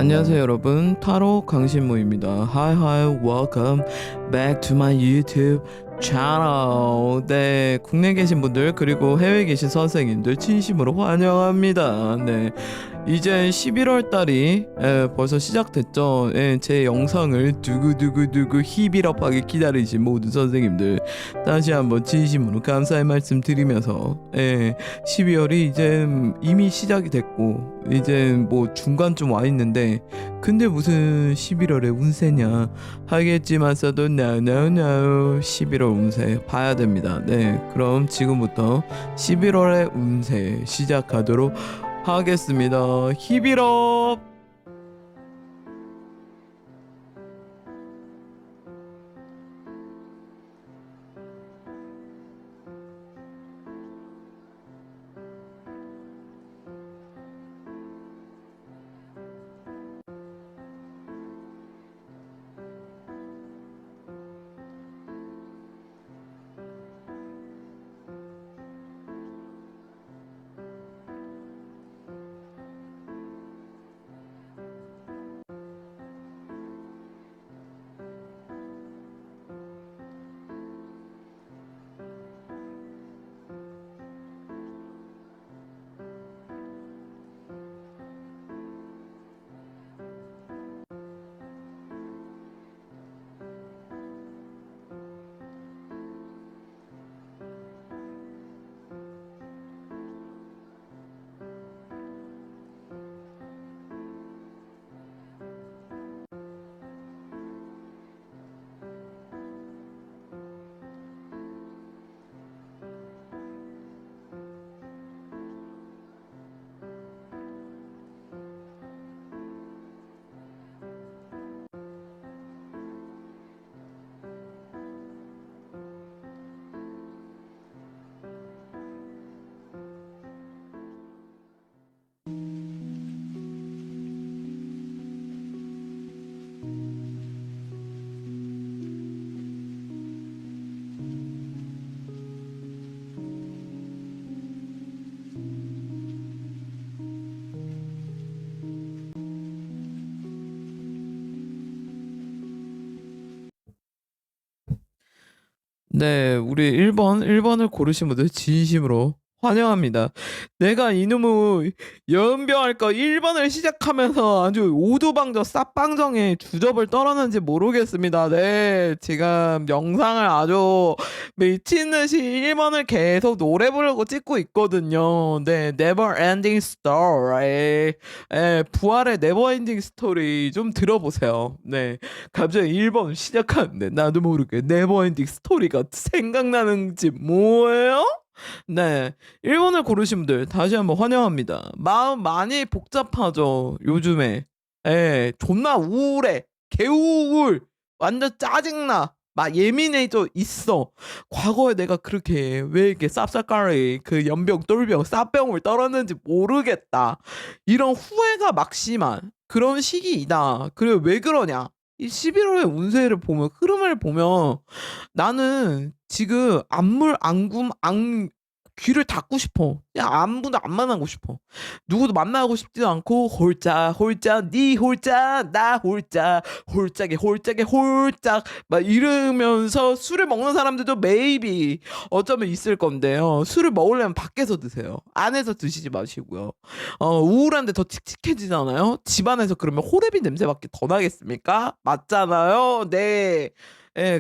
안녕하세요 여러분, 타로 강신모입니다. Hi hi, welcome back to my YouTube channel. 네, 국내에 계신 분들 그리고 해외에 계신 선생님들 진심으로 환영합니다. 네, 이제 11월 달이 벌써 시작됐죠. 제 영상을 두구두구두구 히비럽하게 기다리신 모든 선생님들 다시 한번 진심으로 감사의 말씀 드리면서 12월이 이제 이미 시작이 됐고 이제 뭐 중간쯤 와 있는데 근데 무슨 11월에 운세냐 하겠지만서도 no 11월 운세 봐야 됩니다. 네, 그럼 지금부터 11월의 운세 시작하도록 하겠습니다. 히비럽. 네, 우리 1번을 고르신 분들 진심으로 환영합니다. 내가 이놈의 연병할 거 1번을 시작하면서 아주 오두방정 쌉방정에 주접을 떨었는지 모르겠습니다. 네, 지금 영상을 아주 미친 듯이 1번을 계속 노래 부르고 찍고 있거든요. 네, Never Ending Story. 부활의 Never Ending Story 좀 들어보세요. 네, 갑자기 1번 시작하는데 나도 모르게 Never Ending Story가 생각나는지 뭐예요? 네, 1번을 고르신 분들 다시 한번 환영합니다. 마음 많이 복잡하죠, 요즘에. 존나 우울해. 개우울. 완전 짜증나. 막 예민해져 있어. 과거에 내가 그렇게 왜 이렇게 쌉싸까리 그 연병 똘병 쌉병을 떨었는지 모르겠다. 이런 후회가 막심한 그런 시기이다. 그리고 왜 그러냐? 이 11월의 운세를 보면 흐름을 보면 나는 지금 귀를 닫고 싶어. 그냥 아무도 안 만나고 싶어. 누구도 만나고 싶지도 않고 홀짝 네 홀짝 나 홀짝 홀짝 막 이러면서 술을 먹는 사람들도 maybe 어쩌면 있을 건데요. 술을 먹으려면 밖에서 드세요. 안에서 드시지 마시고요. 우울한데 더 칙칙해지잖아요. 집안에서 그러면 호레비 냄새밖에 더 나겠습니까? 맞잖아요. 네.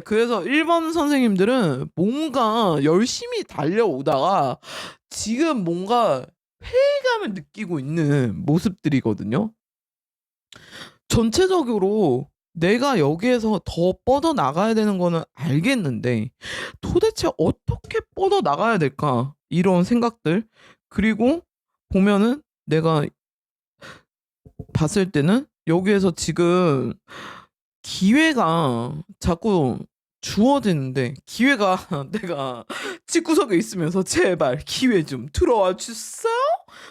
그래서 1번 선생님들은 뭔가 열심히 달려오다가 지금 뭔가 회의감을 느끼고 있는 모습들이거든요. 전체적으로 내가 여기에서 더 뻗어나가야 되는 거는 알겠는데 도대체 어떻게 뻗어나가야 될까? 이런 생각들. 그리고 보면은 내가 봤을 때는 여기에서 지금 기회가 자꾸 주어지는데 기회가 내가 집구석에 있으면서 제발 기회 좀 들어와 주세요?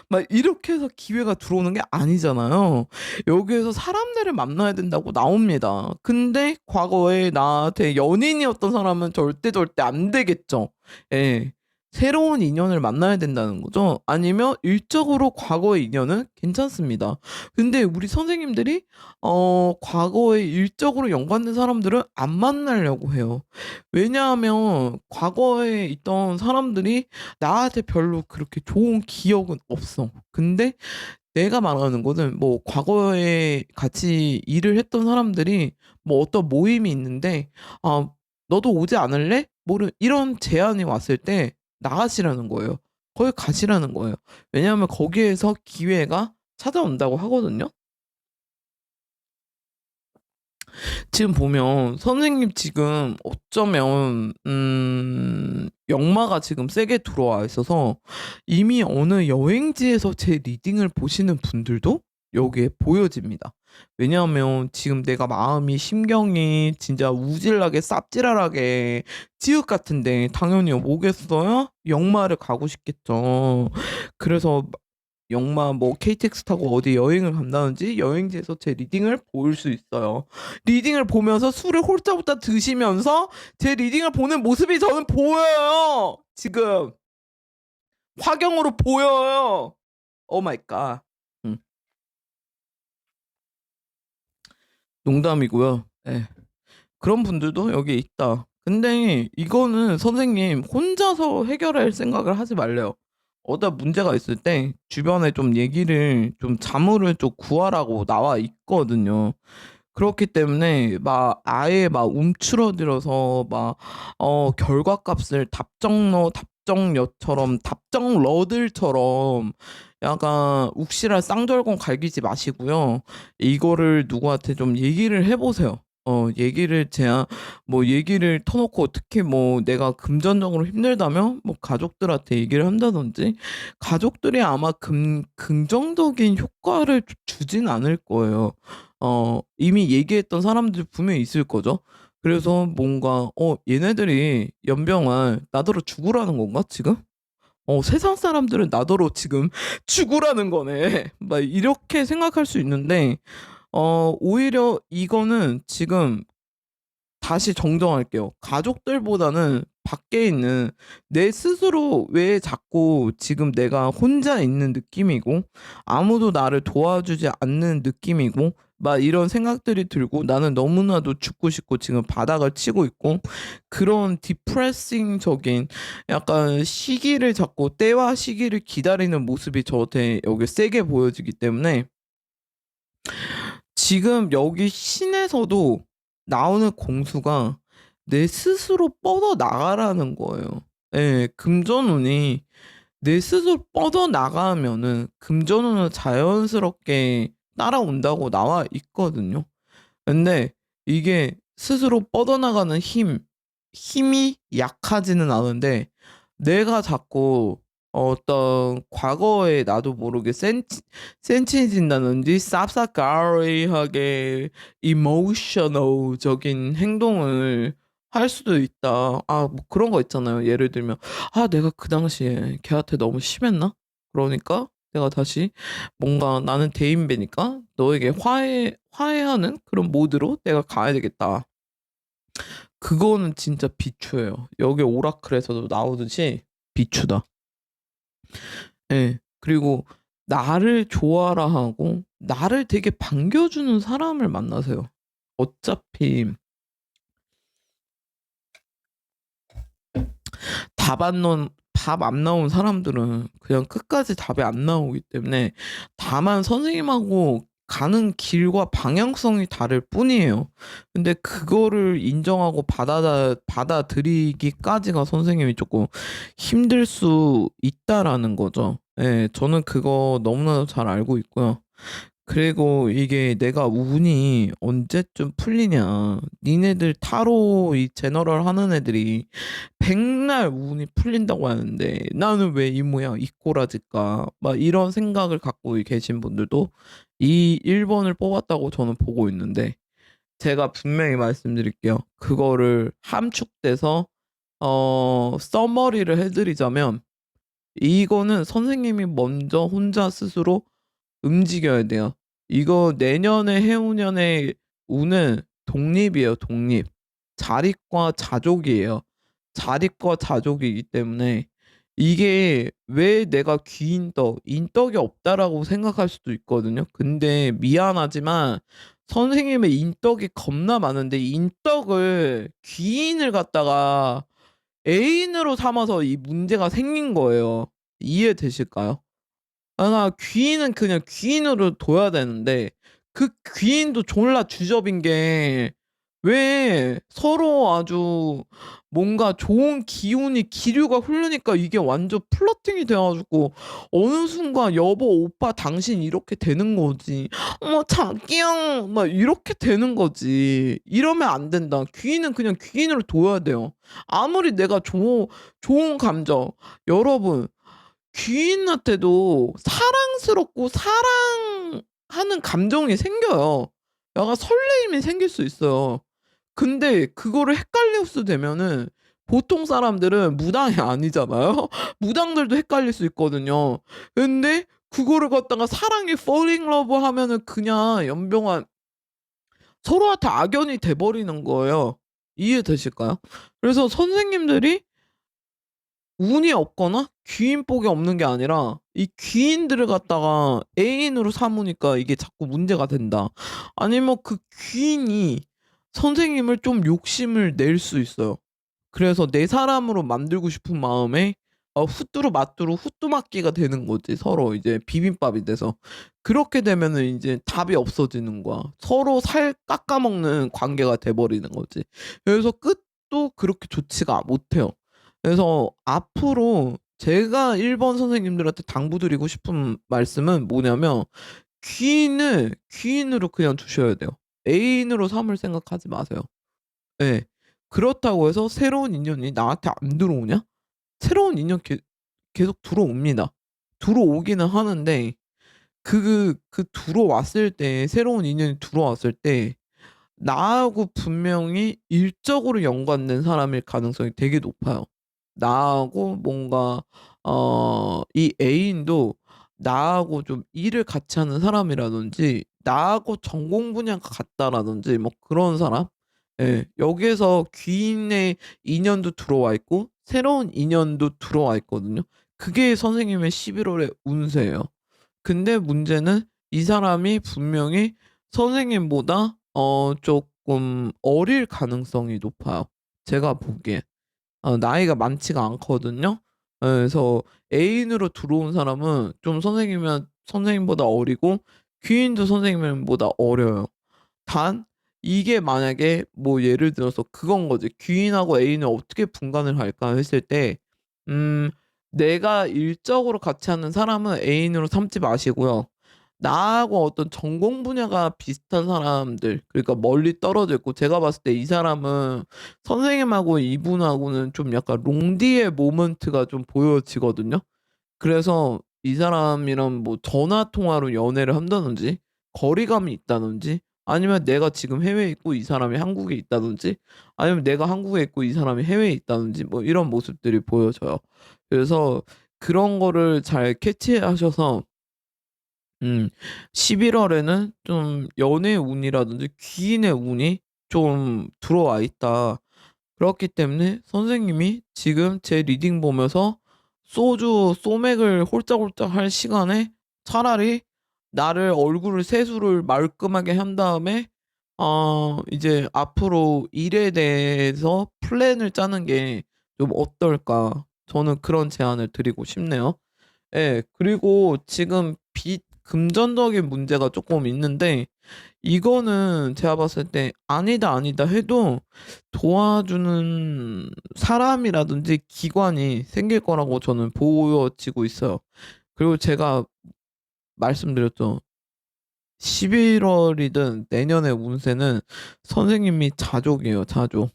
막 이렇게 해서 기회가 들어오는 게 아니잖아요. 여기에서 사람들을 만나야 된다고 나옵니다. 근데 과거에 나한테 연인이었던 사람은 절대 안 되겠죠. 예. 새로운 인연을 만나야 된다는 거죠. 아니면 일적으로 과거의 인연은 괜찮습니다. 근데 우리 선생님들이 과거에 일적으로 연관된 사람들은 안 만나려고 해요. 왜냐하면 과거에 있던 사람들이 나한테 별로 그렇게 좋은 기억은 없어. 근데 내가 말하는 거는 뭐 과거에 같이 일을 했던 사람들이 뭐 어떤 모임이 있는데 "아 너도 오지 않을래?" 뭐를 이런 제안이 왔을 때 나가시라는 거예요. 거기 가시라는 거예요. 왜냐하면 거기에서 기회가 찾아온다고 하거든요. 지금 보면 선생님 지금 어쩌면 역마가 지금 세게 들어와 있어서 이미 어느 여행지에서 제 리딩을 보시는 분들도 여기에 보여집니다. 왜냐하면 지금 내가 마음이 심경이 진짜 우질나게 쌉지랄하게 지읒 같은데 당연히 오겠어요? 역마를 가고 싶겠죠. 그래서 역마 뭐 KTX 타고 어디 여행을 간다든지 여행지에서 제 리딩을 볼 수 있어요. 리딩을 보면서 술을 홀짝홀짝 드시면서 제 리딩을 보는 모습이 저는 보여요. 지금 화경으로 보여요. 오 마이 갓. 음. 농담이고요. 예. 그런 분들도 여기 있다. 근데 이거는 선생님 혼자서 해결할 생각을 하지 말래요. 어디다 문제가 있을 때 주변에 좀 얘기를 좀 자문을 좀 구하라고 나와 있거든요. 그렇기 때문에 막 아예 막 움츠러들어서 막 결과값을 답정너처럼 답정러들처럼 약간 욱실할 쌍절곤 갈기지 마시고요. 이거를 누구한테 좀 얘기를 해 보세요. 얘기를 제가 뭐 얘기를 터놓고 특히 뭐 내가 금전적으로 힘들다면 뭐 가족들한테 얘기를 한다든지 가족들이 아마 긍정적인 효과를 주진 않을 거예요. 이미 얘기했던 사람들 분명히 있을 거죠. 그래서 뭔가 '얘네들이 연병을 나더러 죽으라는 건가 지금? 세상 사람들은 나더러 지금 죽으라는 거네.' 막 이렇게 생각할 수 있는데 오히려 이거는 지금 다시 정정할게요. 가족들보다는 밖에 있는 내 스스로 왜 자꾸 지금 내가 혼자 있는 느낌이고 아무도 나를 도와주지 않는 느낌이고 막 이런 생각들이 들고 나는 너무나도 죽고 싶고 지금 바닥을 치고 있고 그런 디프레싱적인 약간 시기를 자꾸 때와 시기를 기다리는 모습이 저한테 여기 세게 보여지기 때문에 지금 여기 신에서도 나오는 공수가 내 스스로 뻗어나가라는 거예요. 예. 금전운이 내 스스로 뻗어나가면은 금전운은 자연스럽게 따라온다고 나와 있거든요. 근데 이게 스스로 뻗어나가는 힘이 약하지는 않은데 내가 자꾸 어떤 과거에 나도 모르게 센치해진다든지 쌉싸까리하게 이모셔널적인 행동을 할 수도 있다. 뭐 그런 거 있잖아요. 예를 들면 '아 내가 그 당시에 걔한테 너무 심했나? 그러니까 내가 다시 뭔가 나는 대인배니까 너에게 화해하는 그런 모드로 내가 가야 되겠다.' 그거는 진짜 비추예요. 여기 오라클에서도 나오듯이 비추다. 예. 그리고 나를 좋아라 하고 나를 되게 반겨주는 사람을 만나세요. 어차피 답 안 나온 사람들은 그냥 끝까지 답이 안 나오기 때문에 다만 선생님하고 가는 길과 방향성이 다를 뿐이에요. 근데 그거를 인정하고 받아들이기까지가 선생님이 쪼끔 힘들 수 있다라는 거죠. 예. 저는 그거 너무나도 잘 알고 있고요. 그리고 이게 내가 운이 언제쯤 풀리냐. 니네들 타로 이 제너럴 하는 애들이 백날 운이 풀린다고 하는데 '나는 왜 이 모양 이 꼬라질까?' 막 이런 생각을 갖고 계신 분들도 이 1 번을 뽑았다고 저는 보고 있는데 제가 분명히 말씀드릴게요. 그거를 함축돼서 서머리를 해 드리자면 이거는 선생님이 먼저 혼자 스스로 움직여야 돼요. 이거 내년에 해오년의 운은 독립이에요, 독립. 자립과 자족이에요. 자립과 자족이기 때문에 이게 왜 내가 귀인덕, 인덕이 없다라고 생각할 수도 있거든요. 근데 미안하지만 선생님의 인덕이 겁나 많은데 인덕을 귀인을 갖다가 애인으로 삼아서 이 문제가 생긴 거예요. 이해되실까요? 나 귀인은 그냥 귀인으로 둬야 되는데 그 귀인도 졸라 주접인 게 왜 서로 아주 뭔가 좋은 기운이 기류가 흐르니까 이게 완전 플러팅이 돼 가지고 어느 순간 "여보, 오빠, 당신." 이렇게 되는 거지. "어머, 자기야." 막 이렇게 되는 거지. 이러면 안 된다. 귀인은 그냥 귀인으로 둬야 돼요. 아무리 내가 좋은 감정 여러분 귀인한테도 사랑스럽고 사랑하는 감정이 생겨요. 약간 설레임이 생길 수 있어요. 근데 그거를 헷갈릴 되면은 보통 사람들은 무당이 아니잖아요. 무당들도 헷갈릴 수 있거든요. 근데 그거를 갖다가 사랑에 fall in love 하면은 그냥 연병안 서로한테 악연이 돼 버리는 거예요. 이해되실까요? 그래서 선생님들이 운이 없거나 귀인복이 없는 게 아니라 이 귀인들을 갖다가 애인으로 삼으니까 이게 자꾸 문제가 된다. 아니면 그 귀인이 선생님을 좀 욕심을 낼 수 있어요. 그래서 내 사람으로 만들고 싶은 마음에 후뚜루마뚜루 후뚜막기가 되는 거지. 서로 이제 비빔밥이 돼서. 그렇게 되면은 인제 답이 없어지는 거야. 서로 살 깎아먹는 관계가 돼 버리는 거지. 그래서 끝도 그렇게 좋지가 못해요. 그래서 앞으로 제가 1번 선생님들한테 당부드리고 싶은 말씀은 뭐냐면 귀인을 귀인으로 그냥 두셔야 돼요. 애인으로 삼을 생각하지 마세요. 예. 그렇다고 해서 새로운 인연이 나한테 안 들어오냐? 새로운 인연 계속 들어옵니다. 들어오기는 하는데 그 들어왔을 때 새로운 인연이 들어왔을 때 나하고 분명히 일적으로 연관된 사람일 가능성이 되게 높아요. 나하고 뭔가 이 애인도 나하고 좀 일을 같이 하는 사람이라든지 나하고 전공 분야가 같다라든지 뭐 그런 사람? 예. 여기에서 귀인의 인연도 들어와 있고 새로운 인연도 들어와 있거든요. 그게 선생님의 11월 월의 운세예요. 근데 문제는 이 사람이 분명히 선생님보다 쪼끔 어릴 가능성이 높아요, 제가 보기엔. 나이가 많지가 않거든요. 예, 그래서 애인으로 들어온 사람은 좀 선생님보다 어리고 귀인도 선생님보다 어려요. 단 이게 만약에 뭐 예를 들어서 그건 거지. '귀인하고 애인을 어떻게 분간을 할까?' 했을 때 음 내가 일적으로 같이 하는 사람은 애인으로 삼지 마시고요. 나하고 어떤 전공 분야가 비슷한 사람들 그러니까 멀리 떨어져 있고 제가 봤을 때 이 사람은 선생님하고 이분하고는 좀 약간 롱디의 모먼트가 좀 보여지거든요. 그래서 이 사람이랑 뭐 전화 통화로 연애를 한다든지 거리감이 있다든지 아니면 내가 지금 해외에 있고 이 사람이 한국에 있다든지 아니면 내가 한국에 있고 이 사람이 해외에 있다든지 뭐 이런 모습들이 보여져요. 그래서 그런 거를 잘 캐치하셔서 11월 월에는 좀 연애의 운이라든지 귀인의 운이 좀 들어와 있다. 그렇기 때문에 선생님이 지금 제 리딩 보면서 소맥을 홀짝홀짝 할 시간에 차라리 나를 얼굴을 세수를 말끔하게 한 다음에 이제 앞으로 일에 대해서 플랜을 짜는 게 좀 어떨까. 저는 그런 제안을 드리고 싶네요. 예. 그리고 지금 금전적인 문제가 쪼끔 있는데 이거는 제가 봤을 때 아니다, 아니다 해도 도와주는 사람이라든지 기관이 생길 거라고 저는 보여지고 있어요. 그리고 제가 말씀드렸죠. 11월 월이든 내년의 운세는 선생님이 자족이에요, 자족.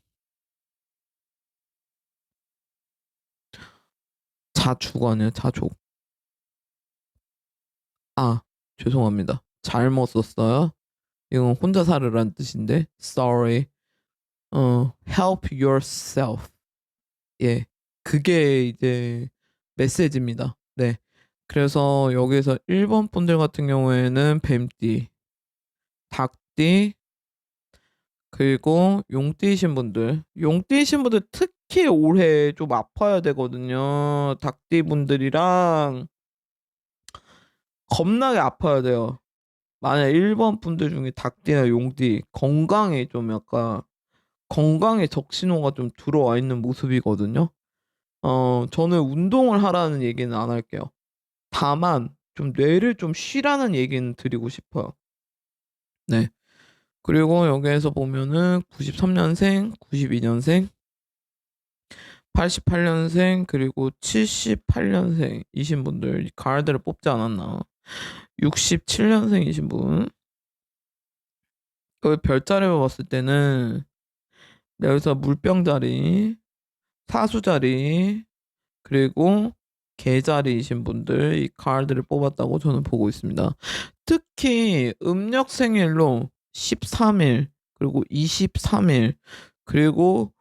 자주가 아니라 자족. 아 죄송합니다. 잘못 썼어요. 이건 혼자 살으란 뜻인데 sorry. help yourself. 예. 그게 이제 메시지입니다. 네. 그래서 여기서 1번 분들 같은 경우에는 뱀띠, 닭띠, 그리고 용띠이신 분들 특히 올해 좀 아파야 되거든요. 닭띠 분들이랑 겁나게 아파야 돼요. 만약 1번 분들 중에 닭띠나 용띠 건강에 좀 약간 건강에 적신호가 좀 들어와 있는 모습이거든요. 저는 운동을 하라는 얘기는 안 할게요. 다만 좀 뇌를 좀 쉬라는 얘기는 드리고 싶어요. 네. 그리고 여기에서 보면은 93년생, 92년생, 88년생, 그리고 78년생이신 분들 가을들을 뽑지 않았나. 67년생이신 분. 그 별자리로 봤을 때는 여기서 물병자리, 사수자리, 그리고 개자리이신 분들 이 카드를 뽑았다고 저는 보고 있습니다. 특히 음력 생일로 13일 그리고 23일 그리고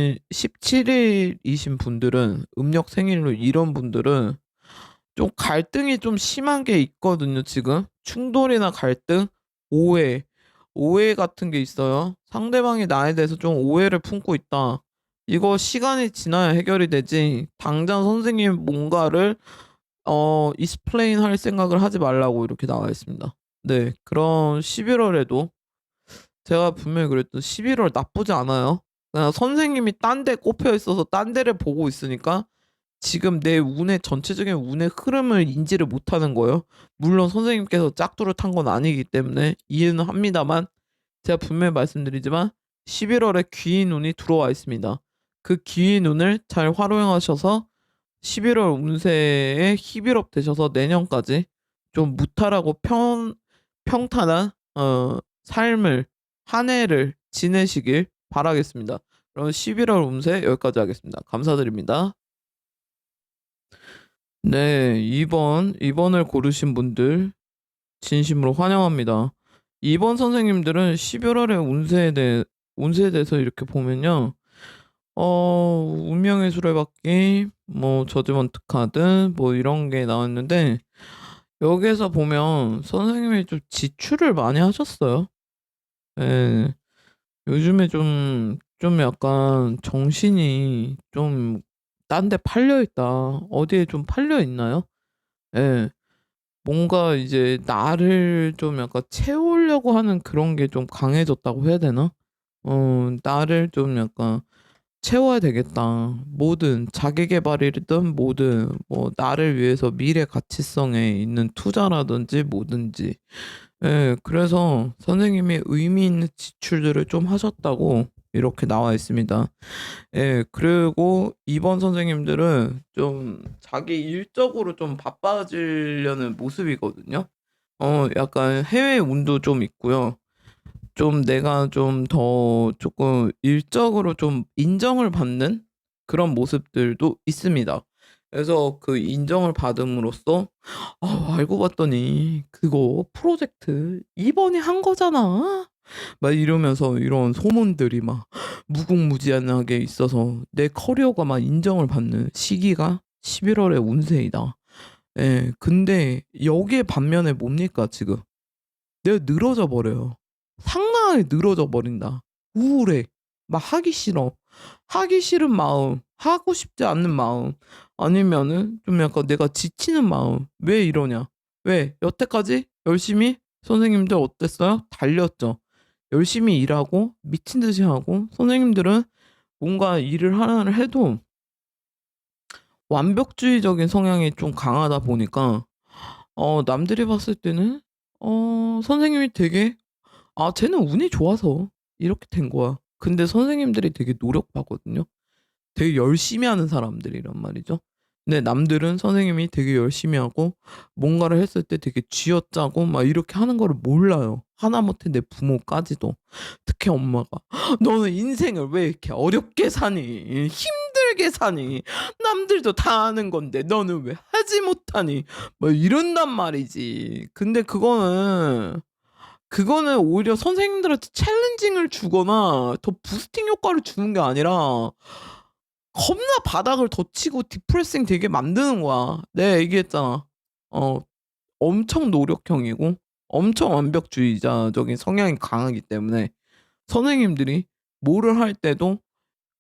17일이신 분들은 음력 생일로 이런 분들은 좀 갈등이 좀 심한 게 있거든요, 지금. 충돌이나 갈등, 오해, 오해 같은 게 있어요. 상대방이 나에 대해서 좀 오해를 품고 있다. 이거 시간이 지나야 해결이 되지. 당장 선생님 뭔가를 익스플레인 할 생각을 하지 말라고 이렇게 나와 있습니다. 네, 그런 11월에도 제가 분명히 그랬던 11월 나쁘지 않아요. 그냥 선생님이 딴 데 꼽혀 있어서 딴 데를 보고 있으니까 지금 내 운의 전체적인 운의 흐름을 인지를 못하는 거예요. 물론 선생님께서 짝두를 탄 건 아니기 때문에 이해는 합니다만 제가 분명히 말씀드리지만 11월에 귀인 운이 들어와 있습니다. 그 귀인 운을 잘 활용하셔서 11월 운세에 힙일업 되셔서 내년까지 좀 무탈하고 평탄한 삶을 한 해를 지내시길 바라겠습니다. 그럼 11월 운세 여기까지 하겠습니다. 감사드립니다. 네, 2번을 고르신 분들 진심으로 환영합니다. 2번 선생님들은 11월의 운세에 대해서 이렇게 보면요. 운명의 수레바퀴, 뭐 저지먼트 카드, 뭐 이런 게 나왔는데 여기에서 보면 선생님이 좀 지출을 많이 하셨어요. 예. 요즘에 좀 약간 정신이 좀 딴 데 팔려 있다. 어디에 좀 팔려 있나요? 예. 뭔가 이제 나를 좀 약간 채우려고 하는 그런 게 좀 강해졌다고 해야 되나? 나를 좀 약간 채워야 되겠다. 뭐든 자기 계발이든 뭐든 뭐 나를 위해서 미래 가치성에 있는 투자라든지 뭐든지. 예, 그래서 선생님이 의미 있는 지출들을 좀 하셨다고 이렇게 나와 있습니다. 예, 그리고 이번 선생님들은 좀 자기 일적으로 좀 바빠지려는 모습이거든요. 약간 해외 운도 좀 있고요. 좀 내가 좀 더 조금 일적으로 좀 인정을 받는 그런 모습들도 있습니다. 그래서 그 인정을 받음으로써 알고 봤더니 그거 프로젝트 이번에 한 거잖아. 막 이러면서 이런 소문들이 막 무궁무진하게 있어서 내 커리어가 막 인정을 받는 시기가 11월의 운세이다. 예, 근데 여기에 반면에 뭡니까 지금? 내가 늘어져 버려요. 상당하게 늘어져 버린다. 우울해. 막 하기 싫어. 하기 싫은 마음, 하고 싶지 않는 마음, 아니면은 좀 약간 내가 지치는 마음. 왜 이러냐? 왜? 여태까지 열심히 선생님들 어땠어요? 달렸죠. 열심히 일하고 미친 듯이 하고 선생님들은 뭔가 일을 하나를 해도 완벽주의적인 성향이 좀 강하다 보니까 남들이 봤을 때는 선생님이 되게 '아 쟤는 운이 좋아서 이렇게 된 거야.' 근데 선생님들이 되게 노력하거든요. 되게 열심히 하는 사람들이란 말이죠. 근데 남들은 선생님이 되게 열심히 하고 뭔가를 했을 때 되게 쥐어짜고 막 이렇게 하는 거를 몰라요. 하다못해 내 부모까지도. 특히 엄마가 "너는 인생을 왜 이렇게 어렵게 사니? 힘들게 사니? 남들도 다 하는 건데 너는 왜 하지 못하니?" 뭐 이런단 말이지. 근데 그거는 오히려 선생님들한테 챌린징을 주거나 더 부스팅 효과를 주는 게 아니라 겁나 바닥을 더 치고 디프레싱 되게 만드는 거야. 내가 얘기했잖아. 어 엄청 노력형이고 엄청 완벽주의자적인 성향이 강하기 때문에 선생님들이 뭐를 할 때도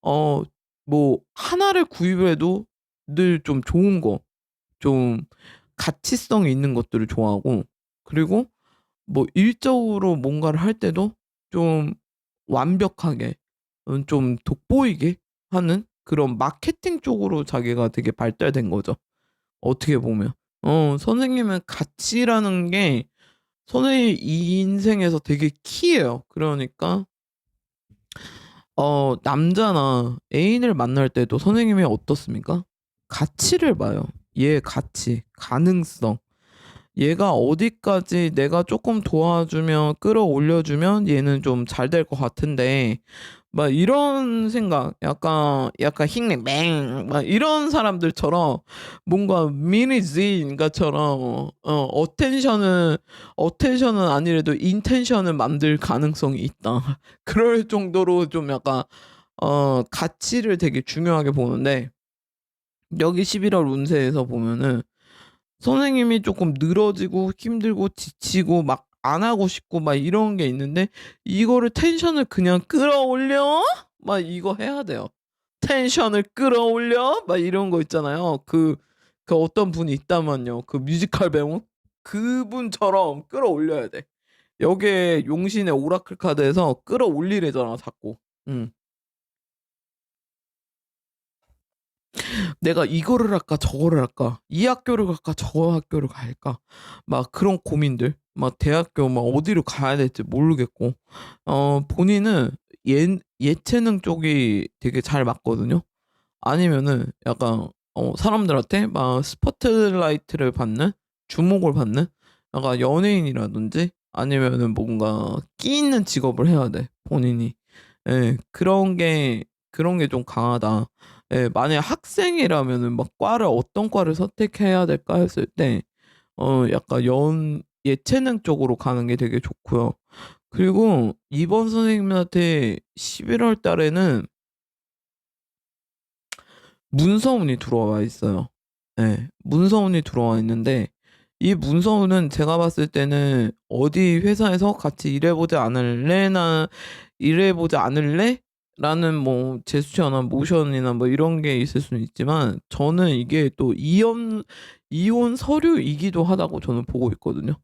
어 뭐 하나를 구입해도 늘 좀 좋은 거, 좀 가치성이 있는 것들을 좋아하고, 그리고 뭐 일적으로 뭔가를 할 때도 좀 완벽하게 좀 돋보이게 하는 그런 마케팅 쪽으로 자기가 되게 발달된 거죠, 어떻게 보면. 선생님은 가치라는 게 선생님 인생에서 되게 키예요. 그러니까 남자나 애인을 만날 때도 선생님이 어떻습니까? 가치를 봐요. 얘의 가치, 가능성. 얘가 어디까지 내가 조금 도와주면, 끌어올려 주면 얘는 좀 잘 될 것 같은데, 막 이런 생각, 약간 힝맹 막 이런 사람들처럼 뭔가 미니 지인가처럼 어텐션은 아니래도 인텐션을 만들 가능성이 있다. 그럴 정도로 좀 약간 가치를 되게 중요하게 보는데, 여기 11월 운세에서 보면은 선생님이 조금 늘어지고 힘들고 지치고 막 안 하고 싶고 막 이런 게 있는데, 이거를 텐션을 그냥 끌어올려? 막 이거 해야 돼요. 텐션을 끌어올려? 막 이런 거 있잖아요. 그 어떤 분이 있다면요. 그 뮤지컬 배우? 그분처럼 끌어올려야 돼. 여기에 용신의 오라클 카드에서 끌어올리래잖아, 자꾸. 음. 내가 이거를 할까 저거를 할까, 이 학교를 갈까 저 학교를 갈까, 막 그런 고민들, 막 대학교 막 어디로 가야 될지 모르겠고, 본인은 예체능 쪽이 되게 잘 맞거든요. 아니면은 약간 사람들한테 막 스포트라이트를 받는, 주목을 받는 약간 연예인이라든지, 아니면은 뭔가 끼 있는 직업을 해야 돼, 본인이. 예. 그런 게 좀 강하다. 예. 만약에 학생이라면은 막 과를 어떤 과를 선택해야 될까 했을 때 약간 예체능 쪽으로 가는 게 되게 좋고요. 그리고 이번 선생님한테 11월 달에는 문서운이 들어와 있어요. 예. 문서운이 들어와 있는데, 이 문서운은 제가 봤을 때는 "어디 회사에서 같이 일해 보지 않을래?"라는 뭐 제스처나 모션이나 뭐 이런 게 있을 수는 있지만, 저는 이게 또 이혼 서류이기도 하다고 저는 보고 있거든요.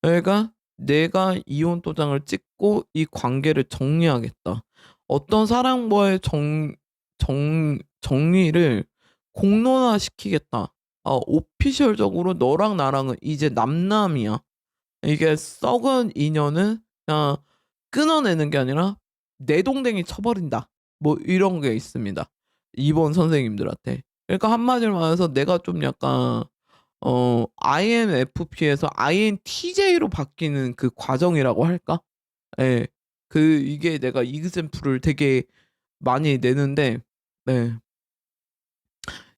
그러니까 '내가 이혼 도장을 찍고 이 관계를 정리하겠다. 어떤 사람과의 정리를 공론화시키겠다. 오피셜적으로 너랑 나랑은 이제 남남이야.' 이게 썩은 인연은 그냥 끊어내는 게 아니라 내동댕이 쳐 버린다. 뭐 이런 게 있습니다, 이번 선생님들한테. 그러니까 한마디로 말해서 내가 좀 약간 INFP에서 INTJ로 바뀌는 그 과정이라고 할까? 예. 이게 내가 example을 되게 많이 내는데, 네.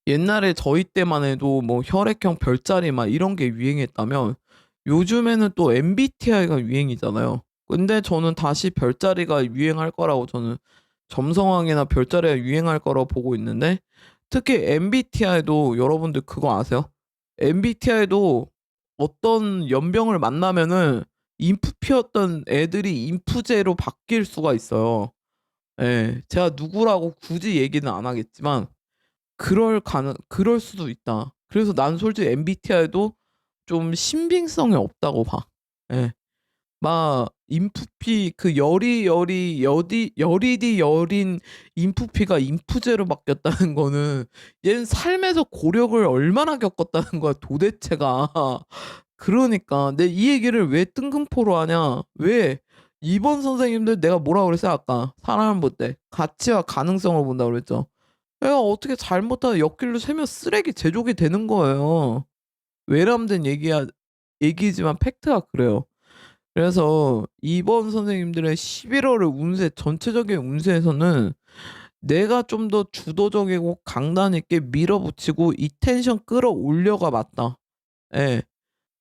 옛날에 저희 때만 해도 뭐 혈액형 별자리 막 이런 게 유행했다면, 요즘에는 또 MBTI가 유행이잖아요. 근데 저는 다시 별자리가 유행할 거라고, 저는 점성학이나 별자리가 유행할 거라고 보고 있는데, 특히 MBTI도 여러분들 그거 아세요? MBTI도 어떤 연병을 만나면은 인프피였던 애들이 인프제로 바뀔 수가 있어요. 예. 제가 누구라고 굳이 얘기는 안 하겠지만 그럴 수도 있다. 그래서 난 솔직히 MBTI도 좀 신빙성이 없다고 봐. 예. 막 인프피, 그 여리디 여린 인프피가 인프제로 바뀌었다는 거는 얘는 삶에서 고력을 얼마나 겪었다는 거야 도대체가. 그러니까 내 이 얘기를 왜 뜬금포로 하냐. 왜 이번 선생님들, 내가 뭐라 그랬어요 아까? 사람을 볼 때 가치와 가능성을 본다고 그랬죠. 얘가 어떻게 잘못하다 옆길로 새면 쓰레기 제조기 되는 거예요. 외람된 얘기지만 팩트가 그래요. 그래서 이번 선생님들의 11 월의 운세, 전체적인 운세에서는 내가 좀 더 주도적이고 강단 있게 밀어붙이고 이 텐션 끌어올려가 맞다. 예.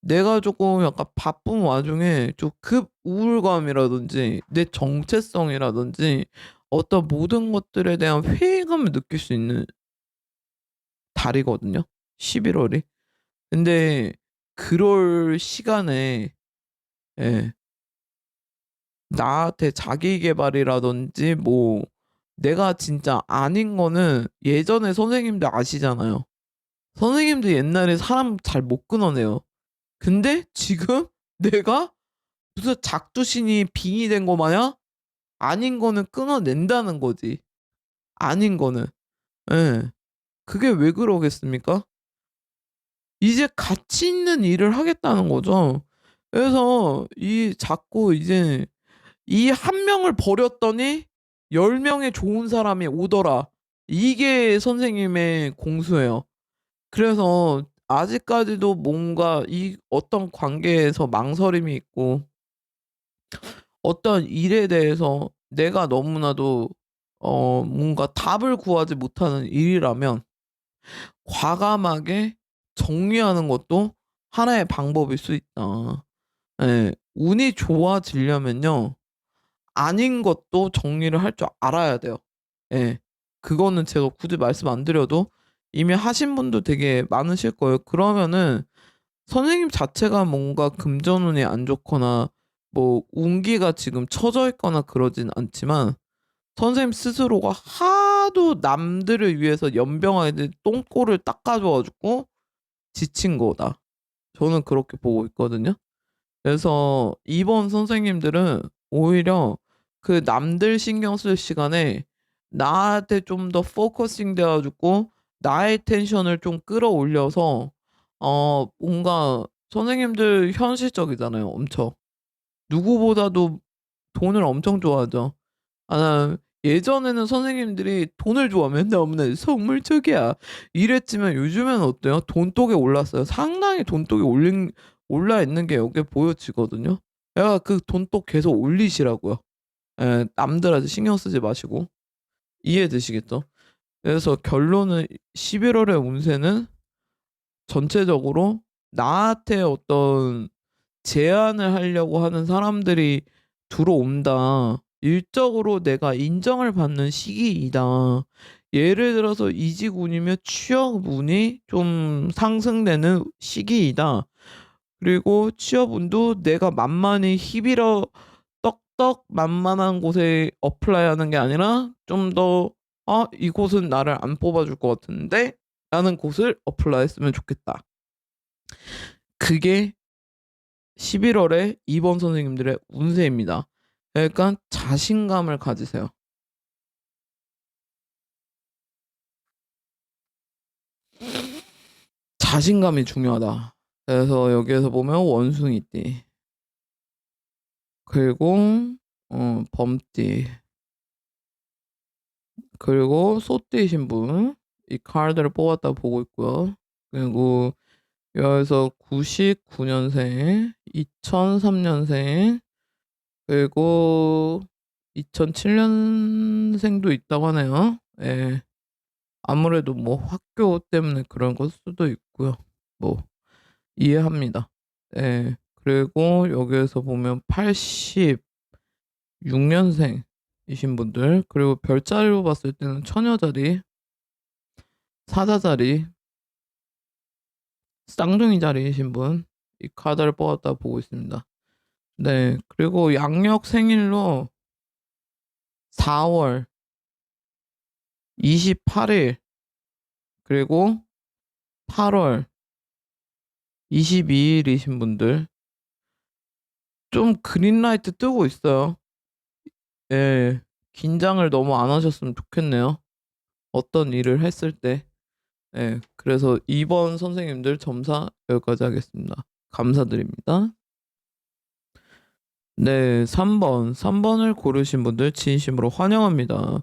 내가 조금 약간 바쁜 와중에 좀 급 우울감이라든지 내 정체성이라든지 어떤 모든 것들에 대한 회의감을 느낄 수 있는 달이거든요, 11 월이. 근데 그럴 시간에 예. 나한테 자기 계발이라든지 뭐 내가 진짜 아닌 거는 예전에 선생님들 아시잖아요. 선생님들 옛날에 사람 잘 못 끊어내요. 근데 지금 내가 무슨 작두신이 빙이 된 거 마냥 아닌 거는 끊어낸다는 거지. 아닌 거는. 예. 그게 왜 그러겠습니까? 이제 가치 있는 일을 하겠다는 거죠. 그래서 이 자꾸 이제 이 한 명을 버렸더니 10 명의 좋은 사람이 오더라. 이게 선생님의 공수예요. 그래서 아직까지도 뭔가 이 어떤 관계에서 망설임이 있고 어떤 일에 대해서 내가 너무나도 뭔가 답을 구하지 못하는 일이라면 과감하게 정리하는 것도 하나의 방법일 수 있다. 예. 운이 좋아지려면요. 아닌 것도 정리를 할 줄 알아야 돼요. 예. 그거는 제가 굳이 말씀 안 드려도 이미 하신 분도 되게 많으실 거예요. 그러면은 선생님 자체가 뭔가 금전운이 안 좋거나 뭐 운기가 지금 처져 있거나 그러진 않지만 선생님 스스로가 하도 남들을 위해서 연병아의 똥꼬를 닦아 줘 가지고 지친 거다. 저는 그렇게 보고 있거든요. 그래서 이번 선생님들은 오히려 그 남들 신경 쓸 시간에 나한테 좀 더 포커싱 돼 가지고 나의 텐션을 좀 끌어올려서 뭔가 선생님들 현실적이잖아요 엄청. 누구보다도 돈을 엄청 좋아하죠. 예전에는 선생님들이 돈을 좋아하면 "너무나 속물적이야." 이랬지만 요즘에는 어때요? 돈독에 올랐어요. 상당히 돈독에 올라 있는 게 여기에 보여지거든요. 그러니까 그 돈독 계속 올리시라고요. 예. 남들한테 신경 쓰지 마시고. 이해되시겠죠? 그래서 결론은 11 월의 운세는 전체적으로 나한테 어떤 제안을 하려고 하는 사람들이 들어온다. 일적으로 내가 인정을 받는 시기이다. 예를 들어서 이직운이면 취업운이 좀 상승되는 시기이다. 그리고 취업운도 내가 만만히 희비려 떡떡 만만한 곳에 어플라이하는 게 아니라 좀 더 '아 이곳은 나를 안 뽑아줄 것 같은데.' 라는 곳을 어플라이했으면 좋겠다. 그게 11 월에 이번 선생님들의 운세입니다. 그러니까 자신감을 가지세요. 자신감이 중요하다. 그래서 여기에서 보면 원숭이띠 그리고 범띠 그리고 소띠이신 분 이 카드를 뽑았다고 보고 있고요. 그리고 여기서 99 년생, 2003 년생 그리고 2007 년생도 있다고 하네요. 예. 아무래도 뭐 학교 때문에 그런 걸 수도 있고요. 뭐 이해합니다. 예. 그리고 여기에서 보면 86 년생이신 분들 그리고 별자리로 봤을 때는 처녀자리, 사자자리, 쌍둥이 자리이신 분 이 카드를 뽑았다고 보고 있습니다. 네. 그리고 양력 생일로 4 월 28일 그리고 8월 22 일이신 분들 좀 그린라이트 뜨고 있어요. 예. 긴장을 너무 안 하셨으면 좋겠네요, 어떤 일을 했을 때. 예. 그래서 2번 선생님들 점사 여기까지 하겠습니다. 감사드립니다. 네. 3 번. 3 번을 고르신 분들 진심으로 환영합니다.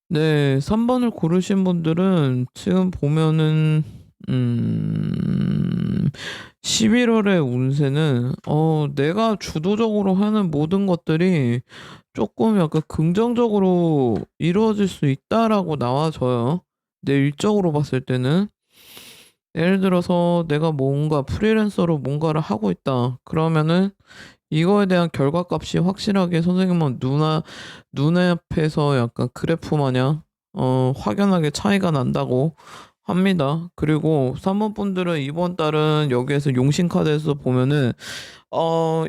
네. 3 번을 고르신 분들은 지금 보면은 11 월의 운세는 내가 주도적으로 하는 모든 것들이 쪼끔 약간 긍정적으로 이루어질 수 있다라고 나와져요. 내 일적으로 봤을 때는. 예를 들어서 내가 뭔가 프리랜서로 뭔가를 하고 있다. 그러면은 이거에 대한 결과값이 확실하게 선생님은 눈앞에서 약간 그래프 마냥 확연하게 차이가 난다고 합니다. 그리고 3번 분들은 이번 달은 여기에서 용신 카드에서 보면은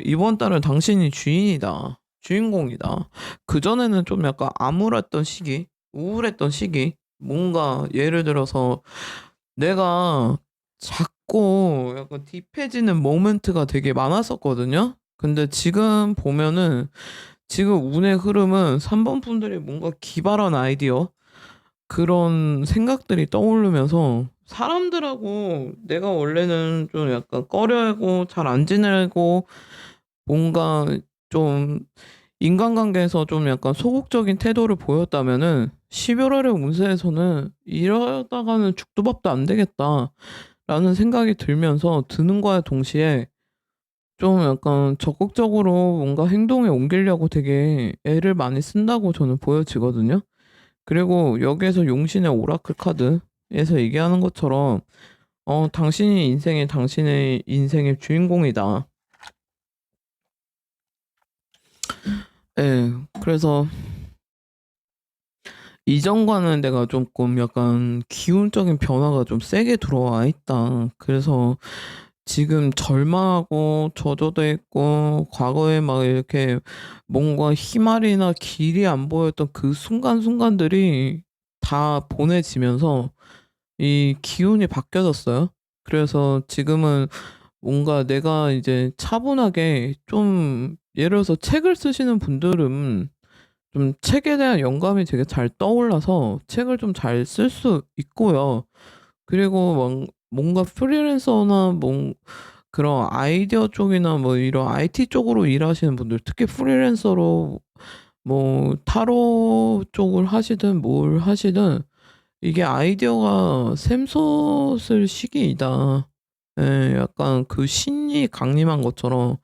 이번 달은 당신이 주인이다. 주인공이다. 그전에는 좀 약간 암울했던 시기, 우울했던 시기, 뭔가 예를 들어서 내가 자꾸 약간 딥해지는 모멘트가 되게 많았었거든요. 근데 지금 보면은 지금 운의 흐름은 3번 분들이 뭔가 기발한 아이디어, 그런 생각들이 떠오르면서 사람들하고 내가 원래는 좀 약간 꺼려하고 잘 안 지내고 뭔가 좀 인간관계에서 좀 약간 소극적인 태도를 보였다면은 11월의 운세에서는 '이러다가는 죽도 밥도 안 되겠다.'라는 생각이 들면서 드는 거와 동시에 좀 약간 적극적으로 뭔가 행동에 옮기려고 되게 애를 많이 쓴다고 저는 보여지거든요. 그리고 여기에서 용신의 오라클 카드에서 얘기하는 것처럼 당신이 당신의 인생의 주인공이다. 예. 그래서 이전과는 내가 조금 약간 기운적인 변화가 좀 세게 들어와 있다. 그래서 지금 절망하고 저조돼 있고 과거에 막 이렇게 뭔가 희말이나 길이 안 보였던 그 순간순간들이 다 보내지면서 이 기운이 바뀌어졌어요. 그래서 지금은 뭔가 내가 이제 차분하게 좀, 예를 들어서 책을 쓰시는 분들은 좀 책에 대한 영감이 되게 잘 떠올라서 책을 좀 잘 쓸 수 있고요. 그리고 뭔가 프리랜서나 그런 아이디어 쪽이나 뭐 이런 IT 쪽으로 일하시는 분들, 특히 프리랜서로 뭐 타로 쪽을 하시든 뭘 하시든 이게 아이디어가 샘솟을 시기이다. 예, 약간 그 신이 강림한 것처럼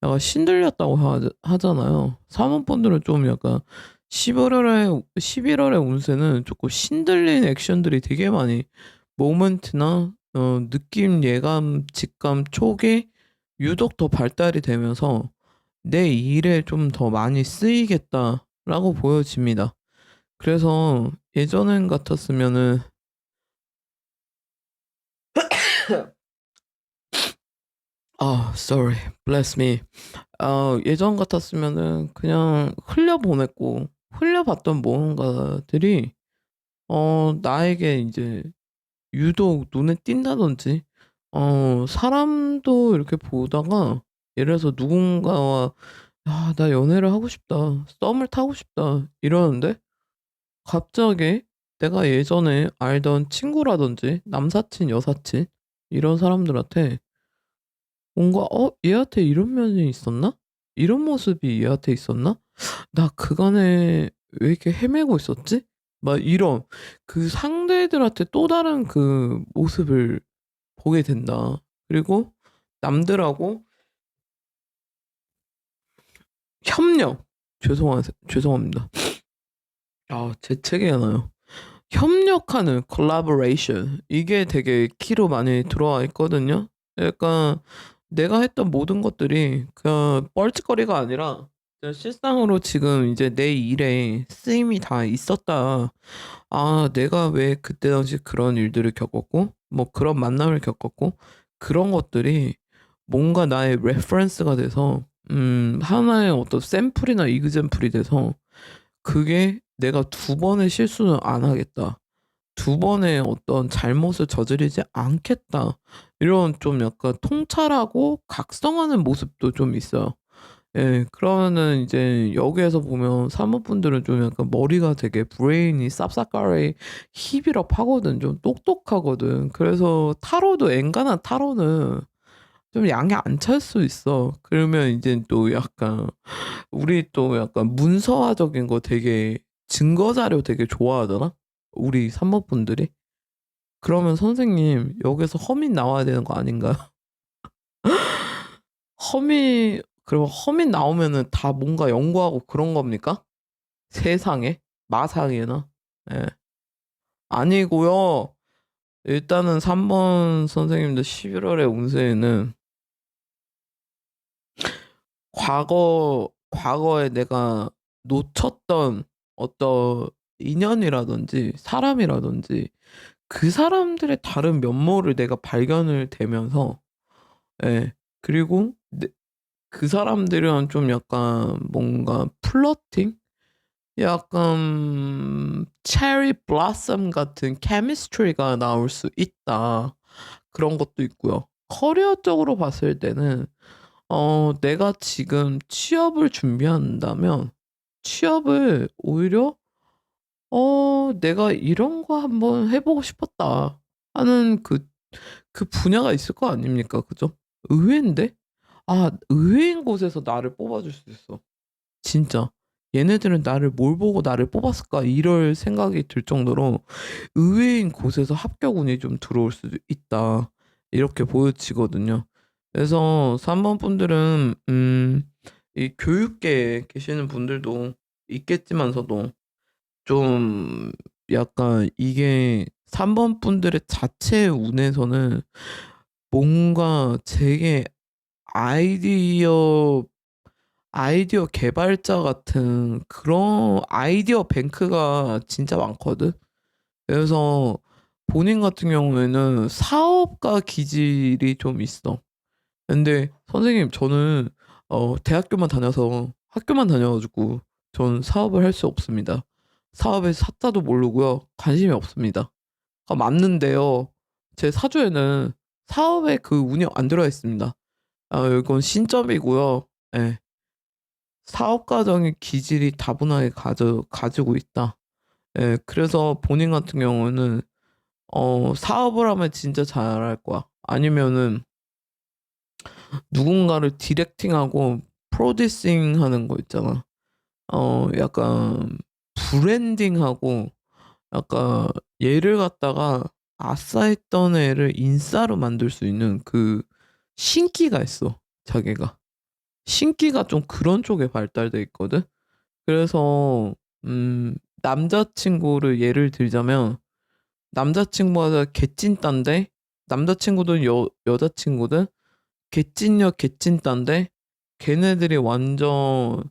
약간 신들렸다고 하잖아요. 사모펀드는 좀 약간 11월의 운세는 조금 신들린 액션들이 되게 많이, 모멘트나 느낌, 예감, 직감, 촉이 유독 더 발달이 되면서 내 일에 좀 더 많이 쓰이겠다라고 보여집니다. 그래서 예전엔 같았으면은 sorry. Bless me. 예전 같았으면은 그냥 흘려보냈고 흘려봤던 무언가들이 나에게 이제 유독 눈에 띈다든지, 사람도 이렇게 보다가 예를 들어서 누군가와 '아 나 연애를 하고 싶다. 썸을 타고 싶다.' 이러는데 갑자기 내가 예전에 알던 친구라든지 남사친, 여사친 이런 사람들한테 뭔가 '얘한테 이런 면이 있었나? 이런 모습이 얘한테 있었나? 나 그간에 왜 이렇게 헤매고 있었지?' 막 이런, 그 상대들한테 또 다른 그 모습을 보게 된다. 그리고 남들하고 협력, 죄송합니다. 재채기가 나요. 협력하는 collaboration, 이게 되게 키로 많이 들어와 있거든요. 약간 내가 했던 모든 것들이 그냥 뻘짓거리가 아니라 진짜 실상으로 지금 이제 내 일에 쓰임이 다 있었다. 내가 왜 그때 당시 그런 일들을 겪었고 뭐 그런 만남을 겪었고 그런 것들이 뭔가 나의 레퍼런스가 돼서 하나의 어떤 샘플이나 이그젬플이 돼서 그게 '내가 두 번의 실수는 안 하겠다. 두 번의 어떤 잘못을 저지르지 않겠다.' 이런 좀 약간 통찰하고 각성하는 모습도 좀 있어요. 예. 그러면은 이제 여기에서 보면 사모분들은 좀 약간 머리가 되게 브레인이 쌉싸까리 히비럽하거든. 좀 똑똑하거든. 그래서 타로도, 엔간한 타로는 좀 양이 안 찰 수 있어. 그러면 이제 또 약간 우리 또 약간 문서화적인 거 되게, 증거 자료 되게 좋아하잖아, 우리 산모분들이. 그러면 선생님 여기서 허민 나와야 되는 거 아닌가요? 허민 나오면은 다 뭔가 연구하고 그런 겁니까? 세상에? 마상에나? 예. 아니고요. 일단은 3번 선생님들 11월의 운세에는 과거에 내가 놓쳤던 어떤 인연이라든지 사람이라든지 그 사람들의 다른 면모를 내가 발견을 되면서, 예. 그리고 그 사람들이랑 좀 약간 뭔가 플러팅? 약간 체리 블라썸 같은 케미스트리가 나올 수 있다. 그런 것도 있고요. 커리어적으로 봤을 때는 내가 지금 취업을 준비한다면 취업을 오히려 내가 이런 거 한번 해보고 싶었다 하는 그 분야가 있을 거 아닙니까? 그죠? 의외인데? 아, 의외인 곳에서 나를 뽑아줄 수 있어. 진짜. 얘네들은 나를 뭘 보고 나를 뽑았을까? 이럴 생각이 들 정도로 의외인 곳에서 합격 운이 좀 들어올 수도 있다. 이렇게 보여지거든요. 그래서 3번 분들은 이 교육계에 계시는 분들도 있겠지만서도 좀 약간 이게 3번 분들의 자체 운에서는 뭔가 되게 아이디어 개발자 같은 그런 아이디어 뱅크가 진짜 많거든. 그래서 본인 같은 경우에는 사업가 기질이 좀 있어. 근데 선생님 저는 대학교만 다녀서 학교만 다녀가지고 전 사업을 할 수 없습니다. 사업의 사자도 모르고요. 관심이 없습니다. 아, 맞는데요. 제 사주에는 사업에 그 운영 안 들어가 있습니다. 아, 이건 신점이고요. 예. 사업 과정의 기질이 다분하게 가지고 있다. 예, 그래서 본인 같은 경우는 사업을 하면 진짜 잘할 거야. 아니면은 누군가를 디렉팅하고 프로듀싱 하는 거 있잖아. 약간 브랜딩하고 약간 얘를 갖다가 아싸 했던 애를 인싸로 만들 수 있는 그 신기가 있어. 자기가. 신기가 좀 그런 쪽에 발달돼 있거든. 그래서 남자친구를 예를 들자면 남자친구가 개찐딴데 남자친구든 여자친구든 개찐녀 개찐딴데 걔네들이 완전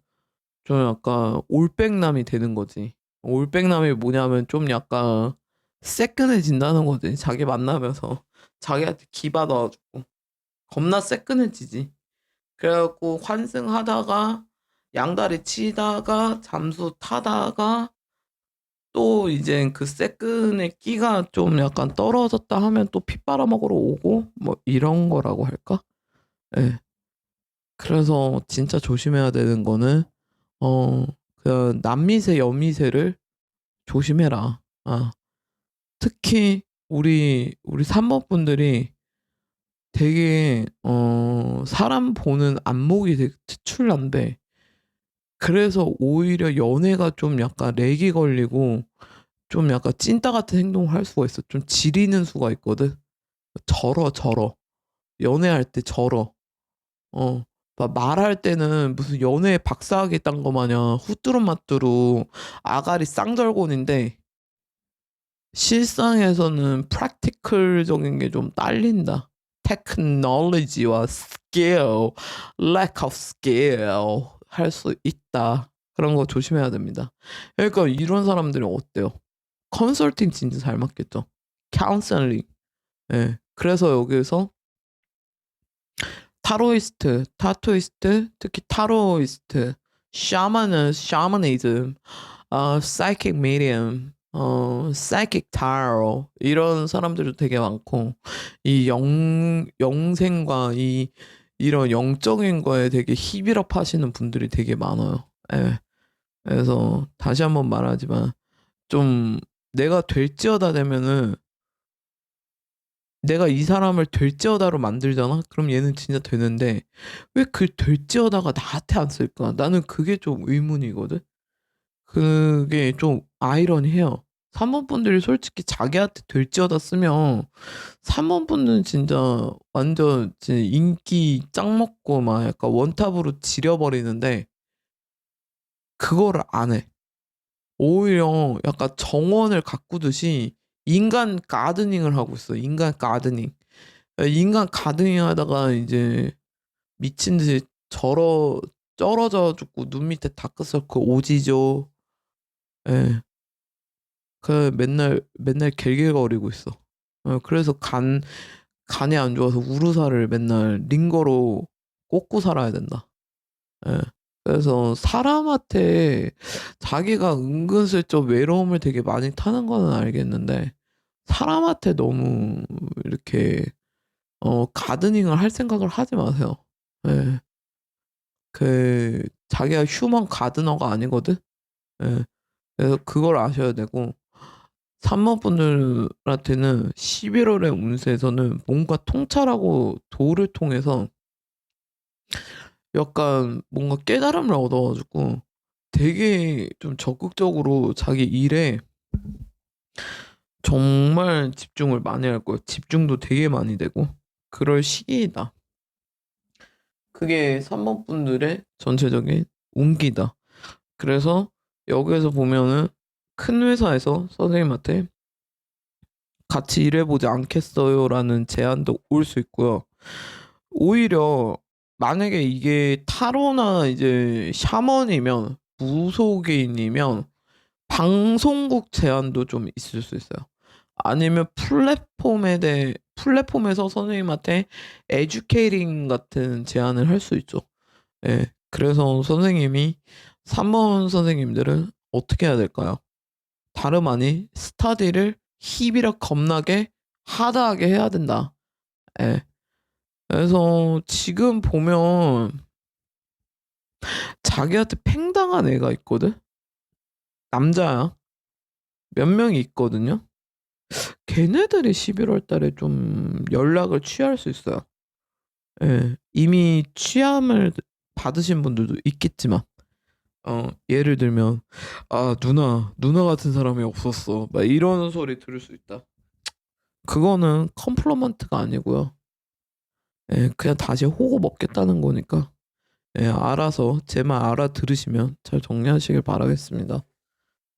좀 약간 올백남이 되는 거지. 올백남이 뭐냐면 좀 약간 새끈해진다는 거지. 자기 만나면서 자기한테 기받아가지고 겁나 새끈해지지. 그래갖고 환승하다가 양다리 치다가 잠수 타다가 또 이제 그 새끈의 끼가 좀 약간 떨어졌다 하면 또 핏바라 먹으러 오고 뭐 이런 거라고 할까? 예. 그래서 진짜 조심해야 되는 거는 그 남미세 여미세를 조심해라. 아, 특히 우리 3번 분들이 되게 사람 보는 안목이 되게 특출난데 그래서 오히려 연애가 좀 약간 렉이 걸리고 좀 약간 찐따 같은 행동을 할 수가 있어. 좀 지리는 수가 있거든. 절어. 연애할 때 절어. 어. 막 말할 때는 무슨 연애에 박사하겠다는 거 마냥 후뚜루마뚜루 아가리 쌍절곤인데 실상에서는 프랙티컬적인 게 좀 딸린다. 테크놀로지와 스킬, lack of skill 할 수 있다. 그런 거 조심해야 됩니다. 그러니까 이런 사람들이 어때요? 컨설팅 진짜 잘 맞겠죠. 카운셀링. 예. 그래서 여기서 타로이스트, 타투이스트, 특히 타로이스트, 샤머니즘, 사이킥 미디엄, 사이킥 타로 이런 사람들도 되게 많고 이 영생과 이런 영적인 거에 되게 히비럽 하시는 분들이 되게 많아요. 예. 그래서 다시 한번 말하지만 좀 내가 될지어다 되면은 내가 이 사람을 될지어다로 만들잖아? 그럼 얘는 진짜 되는데 왜 그 될지어다가 나한테 안 쓸까? 나는 그게 좀 의문이거든. 그게 좀 아이러니해요. 3번 분들이 솔직히 자기한테 될지어다 쓰면 3번 분은 진짜 완전 진짜 인기 짱 먹고 막 약간 원탑으로 지려버리는데 그거를 안 해. 오히려 약간 정원을 가꾸듯이 인간 가드닝을 하고 있어. 인간 가드닝. 인간 가드닝 하다가 이제 미친 듯이 쩔어져 죽고 눈 밑에 다크서클 오지죠. 예. 그 맨날 갤갤거리고 있어. 그래서 간이 안 좋아서 우루사를 맨날 링거로 꽂고 살아야 된다. 예. 그래서 사람한테 자기가 은근슬쩍 외로움을 되게 많이 타는 거는 알겠는데 사람한테 너무 이렇게 가드닝을 할 생각을 하지 마세요. 예. 자기가 휴먼 가드너가 아니거든. 예. 그래서 그걸 아셔야 되고 산모분들한테는 11월의 운세에서는 뭔가 통찰하고 도를 통해서 약간 뭔가 깨달음을 얻어가지고 되게 좀 적극적으로 자기 일에 정말 집중을 많이 할 거예요. 집중도 되게 많이 되고 그럴 시기이다. 그게 산모분들의 전체적인 운기다. 그래서 여기에서 보면은 큰 회사에서 선생님한테 같이 일해보지 않겠어요라는 제안도 올 수 있고요. 오히려 만약에 이게 타로나 이제 샤먼이면 무속인이면 방송국 제안도 좀 있을 수 있어요. 아니면 플랫폼에서 선생님한테 에듀케이팅 같은 제안을 할 수 있죠. 예. 그래서 선생님이 3번 선생님들은 어떻게 해야 될까요? 다름 아닌 스터디를 희비력 겁나게 하드하게 해야 된다. 예. 그래서 지금 보면 자기한테 팽당한 애가 있거든? 남자야. 몇 명이 있거든요. 걔네들이 11월 달에 좀 연락을 취할 수 있어요. 예. 이미 취함을 받으신 분들도 있겠지만, 예를 들면, 아, 누나 같은 사람이 없었어. 막 이런 소리 들을 수 있다. 그거는 컴플러먼트가 아니고요. 예, 그냥 다시 호구 먹겠다는 거니까. 예, 알아서 제 말 알아들으시면 잘 정리하시길 바라겠습니다.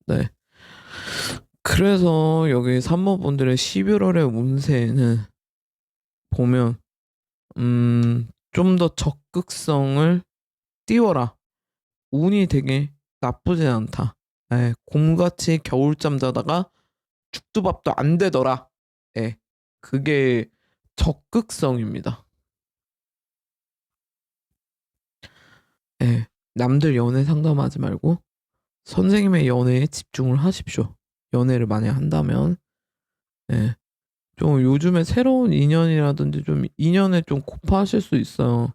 네. 그래서 여기 산모분들의 11월의 운세에는 보면 좀 더 적극성을 띄워라. 운이 되게 나쁘지 않다. 예, 곰같이 겨울잠 자다가 죽도 밥도 안 되더라. 예, 그게 적극성입니다. 예, 남들 연애 상담하지 말고 선생님의 연애에 집중을 하십시오. 연애를 많이 한다면. 예. 좀 요즘에 새로운 인연이라든지 좀 인연에 좀 고파하실 수 있어요.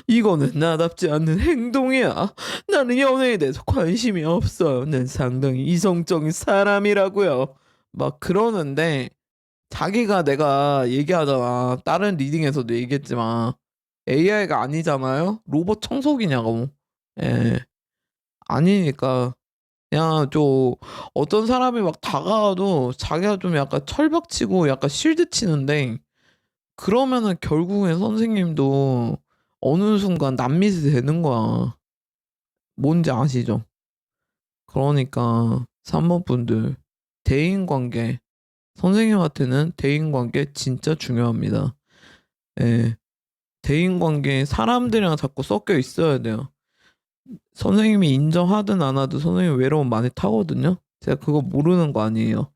이거는 나답지 않는 행동이야. 나는 연애에 대해서 관심이 없어요. 난 상당히 이성적인 사람이라고요. 막 그러는데 자기가 내가 얘기하잖아. 다른 리딩에서도 얘기했지만 AI가 아니잖아요. 로봇 청소기냐고. 예. 아니니까 그냥 좀 어떤 사람이 막 다가와도 자기가 좀 약간 철벽 치고 약간 실드 치는데 그러면은 결국엔 선생님도 어느 순간 남미스 되는 거야. 뭔지 아시죠? 그러니까 산모분들 대인관계 선생님한테는 대인관계 진짜 중요합니다. 예. 대인관계 사람들이랑 자꾸 섞여 있어야 돼요. 선생님이 인정하든 안 하든 선생님 외로움 많이 타거든요. 제가 그거 모르는 거 아니에요.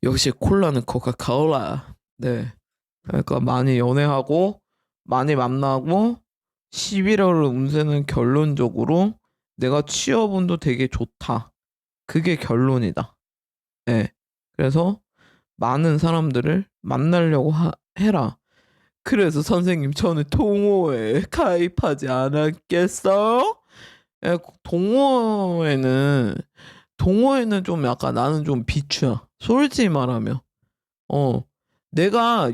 역시 콜라는 코카콜라. 네. 그러니까 많이 연애하고 많이 만나고 11월 운세는 결론적으로 내가 취업운도 되게 좋다. 그게 결론이다. 네. 그래서 많은 사람들을 만나려고 해라. 그래서 선생님 저는 동호회에 가입하지 않았겠어? 예, 동호회는 좀 약간 나는 좀 비추야. 솔직히 말하면. 어, 내가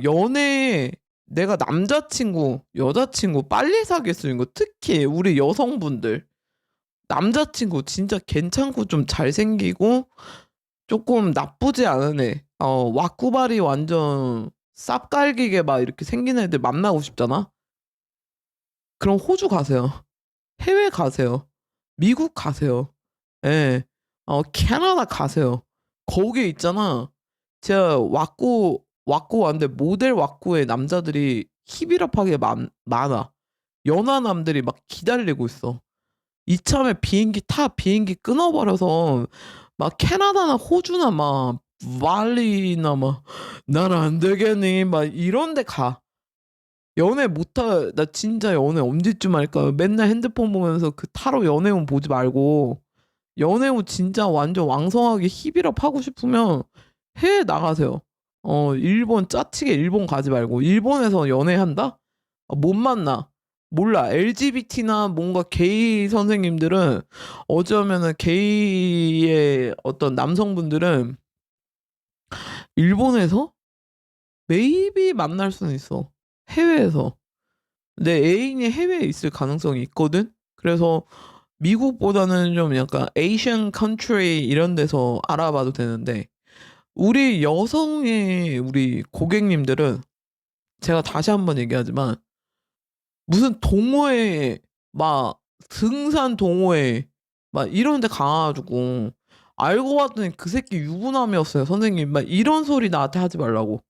남자친구, 여자친구 빨리 사귈 수 있는 거, 특히 우리 여성분들, 남자친구 진짜 괜찮고 좀 잘생기고 조금 나쁘지 않은 애, 왁구발이 완전 쌉깔기게 막 이렇게 생긴 애들 만나고 싶잖아? 그럼 호주 가세요. 해외 가세요. 미국 가세요. 예. 캐나다 가세요. 거기에 있잖아. 제가 왁구 왔는데 모델 왁구의 남자들이 히비랍하게 많아. 연하남들이 막 기다리고 있어. 이참에 비행기 끊어버려서 막 캐나다나 호주나 막 말리나 막 난 안 되겠니 막 이런 데 가. 연애 못하 나 진짜 연애 언제쯤 할까? 맨날 핸드폰 보면서 그 타로 연애운 보지 말고 연애운 진짜 완전 왕성하게 히비럽 하고 싶으면 해외 나가세요. 일본 짜치게 일본 가지 말고 일본에서 연애한다? 못 만나. 몰라. LGBT나 뭔가 게이 선생님들은 어쩌면은 게이의 어떤 남성분들은 일본에서 메이비 만날 수는 있어. 해외에서. 내 애인이 해외에 있을 가능성이 있거든. 그래서 미국보다는 좀 약간 에이션 컨트리 이런 데서 알아봐도 되는데 우리 여성의 우리 고객님들은 제가 다시 한번 얘기하지만 무슨 동호회 막 등산 동호회 막 이런 데 가가지고 알고 봤더니 그 새끼 유부남이었어요 선생님 막 이런 소리 나한테 하지 말라고.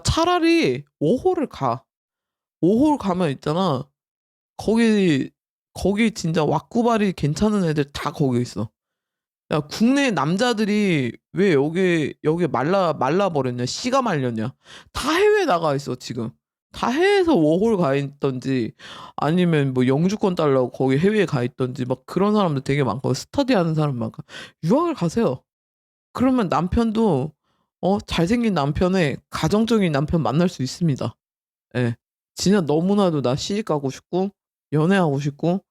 차라리 5홀을 가. 5홀 가면 있잖아. 거기 거기 진짜 왁구발이 괜찮은 애들 다 거기 있어. 야 국내 남자들이 왜 여기 말라 버렸냐? 씨가 말렸냐? 다 해외 나가 있어 지금. 다 해외에서 워홀 가 있던지 아니면 뭐 영주권 달라고 거기 해외에 가 있던지 막 그런 사람들 되게 많고 스터디하는 사람 많고 유학을 가세요. 그러면 남편도 잘생긴 남편에 가정적인 남편 만날 수 있습니다. 예. 진짜 너무나도 나 시집 가고 싶고 연애하고 싶고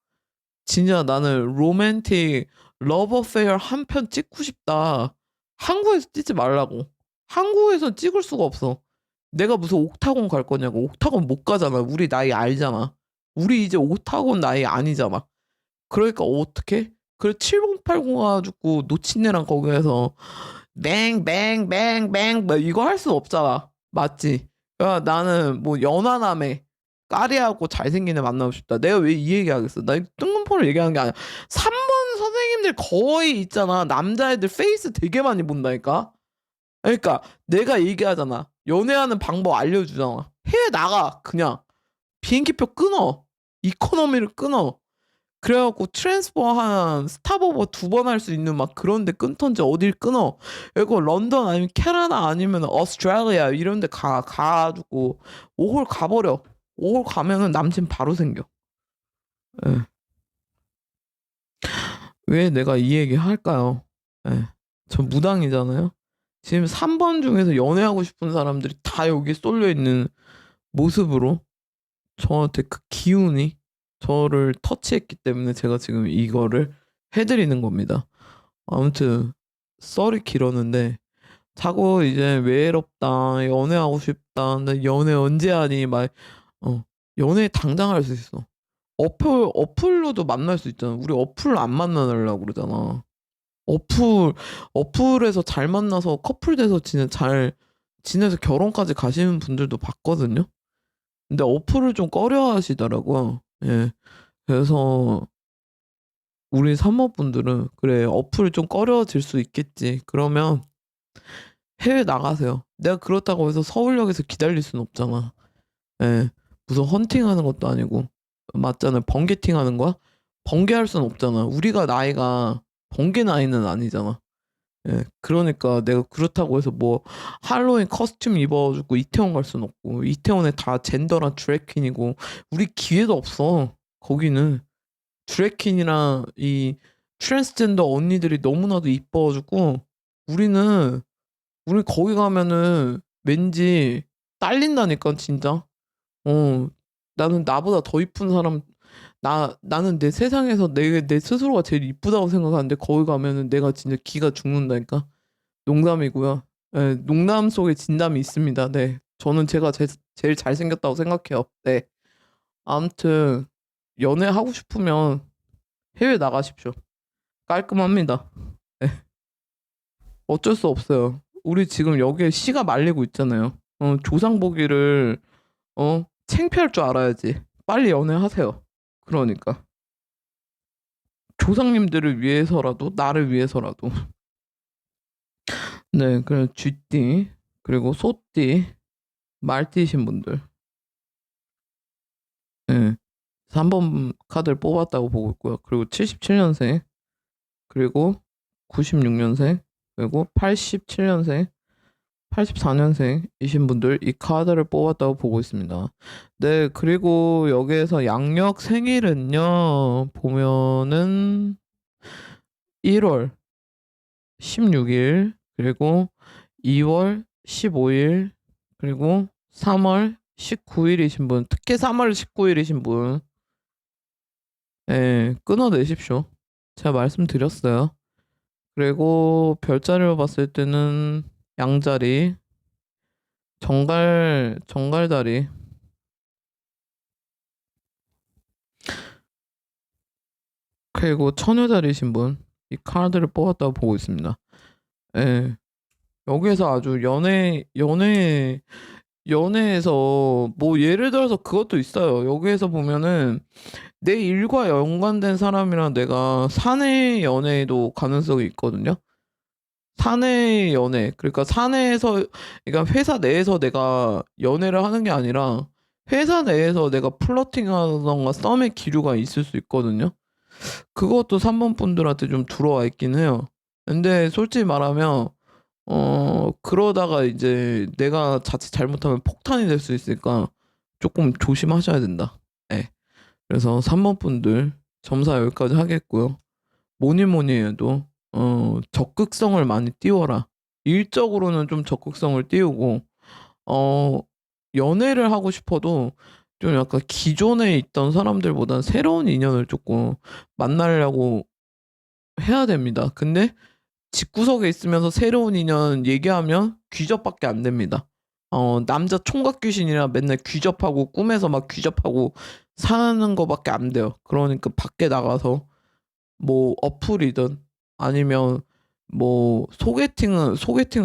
진짜 나는 로맨틱 러브 어페어 한 편 찍고 싶다. 한국에서 찍지 말라고. 한국에선 찍을 수가 없어. 내가 무슨 옥타곤 갈 거냐고. 옥타곤 못 가잖아. 우리 나이 알잖아. 우리 이제 옥타곤 나이 아니잖아. 그러니까 어떻게? 그래 7080 가지고 놓친애랑 거기에서 뱅뱅뱅뱅 뭐 이거 할 수 없잖아. 맞지? 야 나는 뭐 연하남에 까리하고 잘생긴 애 만나고 싶다. 내가 왜 이 얘기하겠어? 나 뜬금포를 얘기하는 게 아니야. 3번 선생님들 거의 있잖아. 남자애들 페이스 되게 많이 본다니까. 그러니까 내가 얘기하잖아. 연애하는 방법 알려주잖아. 해외 나가 그냥 비행기표 끊어. 이코노미를 끊어. 그래갖고 트랜스퍼 한 스탑오버 2번 할 수 있는 막 그런데 끊던지 어딜 끊어. 이거 런던 아니면 캐나다 아니면 오스트레일리아 이런데 가가지고 5홀 가버려. 5홀 가면은 남친 바로 생겨. 예. 왜 내가 이 얘기 할까요? 예. 저 무당이잖아요. 지금 3번 중에서 연애하고 싶은 사람들이 다 여기 쏠려 있는 모습으로 저한테 그 기운이 저를 터치했기 때문에 제가 지금 이거를 해드리는 겁니다. 아무튼 썰이 길었는데 자꾸 이제 외롭다 연애하고 싶다 근데 연애 언제 하니 막 연애 당장 할 수 있어. 어플로도 만날 수 있잖아. 우리 어플 안 만나려고 그러잖아. 어플에서 잘 만나서 커플 돼서 진짜 잘 지내서 결혼까지 가시는 분들도 봤거든요. 근데 어플을 좀 꺼려 하시더라고요. 예. 그래서 우리 산모분들은 그래 어플 좀 꺼려질 수 있겠지. 그러면 해외 나가세요. 내가 그렇다고 해서 서울역에서 기다릴 순 없잖아. 예. 무슨 헌팅하는 것도 아니고 맞잖아요. 번개팅 하는 거야? 번개할 순 없잖아. 우리가 나이가 번개 나이는 아니잖아. 예. 그러니까 내가 그렇다고 해서 뭐 할로윈 커스튬 입어주고 이태원 갈 순 없고 이태원에 다 젠더랑 드래퀸이고 우리 기회도 없어. 거기는 드래퀸이랑 이 트랜스젠더 언니들이 너무나도 이뻐가지고 우리는 우리 거기 가면은 왠지 딸린다니까 진짜. 어 나는 나보다 더 이쁜 사람 나는 내 세상에서 내 스스로가 제일 이쁘다고 생각하는데 거기 가면은 내가 진짜 기가 죽는다니까. 농담이고요. 예, 농담 속에 진담이 있습니다. 네. 저는 제가 제일 잘생겼다고 생각해요. 네. 아무튼 연애하고 싶으면 해외 나가십시오. 깔끔합니다. 네. 어쩔 수 없어요. 우리 지금 여기에 씨가 말리고 있잖아요. 조상보기를 창피할 줄 알아야지. 빨리 연애하세요. 그러니까 조상님들을 위해서라도 나를 위해서라도. 네, 그래 쥐띠 그리고 소띠 말띠신 분들. 네. 3번 카드를 뽑았다고 보고 있고요. 그리고 77년생 그리고 96년생 그리고 87년생 84년생이신 분들 이 카드를 뽑았다고 보고 있습니다. 네, 그리고 여기에서 양력 생일은요, 보면은 1월 16일, 그리고 2월 15일, 그리고 3월 19일이신 분, 특히 3월 19일이신 분, 예, 끊어내십시오. 제가 말씀드렸어요. 그리고 별자리로 봤을 때는 양자리, 정갈다리, 그리고 처녀자리신 분, 이 카드를 뽑았다고 보고 있습니다. 예. 여기에서 아주 연애에서 뭐 예를 들어서 그것도 있어요. 여기에서 보면은 내 일과 연관된 사람이랑 내가 사내 연애도 가능성이 있거든요. 사내 연애. 그러니까 사내에서, 그러니까 회사 내에서 내가 연애를 하는 게 아니라 회사 내에서 내가 플러팅하던가 썸의 기류가 있을 수 있거든요. 그것도 3번 분들한테 좀 들어와 있긴 해요. 근데 솔직히 말하면 그러다가 이제 내가 자칫 잘못하면 폭탄이 될 수 있으니까 조금 조심하셔야 된다. 예. 그래서 3번 분들 점사 여기까지 하겠고요. 뭐니 뭐니 해도 적극성을 많이 띄워라. 일적으로는 좀 적극성을 띄우고 어 연애를 하고 싶어도 좀 약간 기존에 있던 사람들보단 새로운 인연을 조금 만나려고 해야 됩니다. 근데 집구석에 있으면서 새로운 인연 얘기하면 귀접밖에 안 됩니다. 남자 총각 귀신이라 맨날 귀접하고 꿈에서 막 귀접하고 사는 거밖에 안 돼요. 그러니까 밖에 나가서 뭐 어플이든 아니면 뭐 소개팅은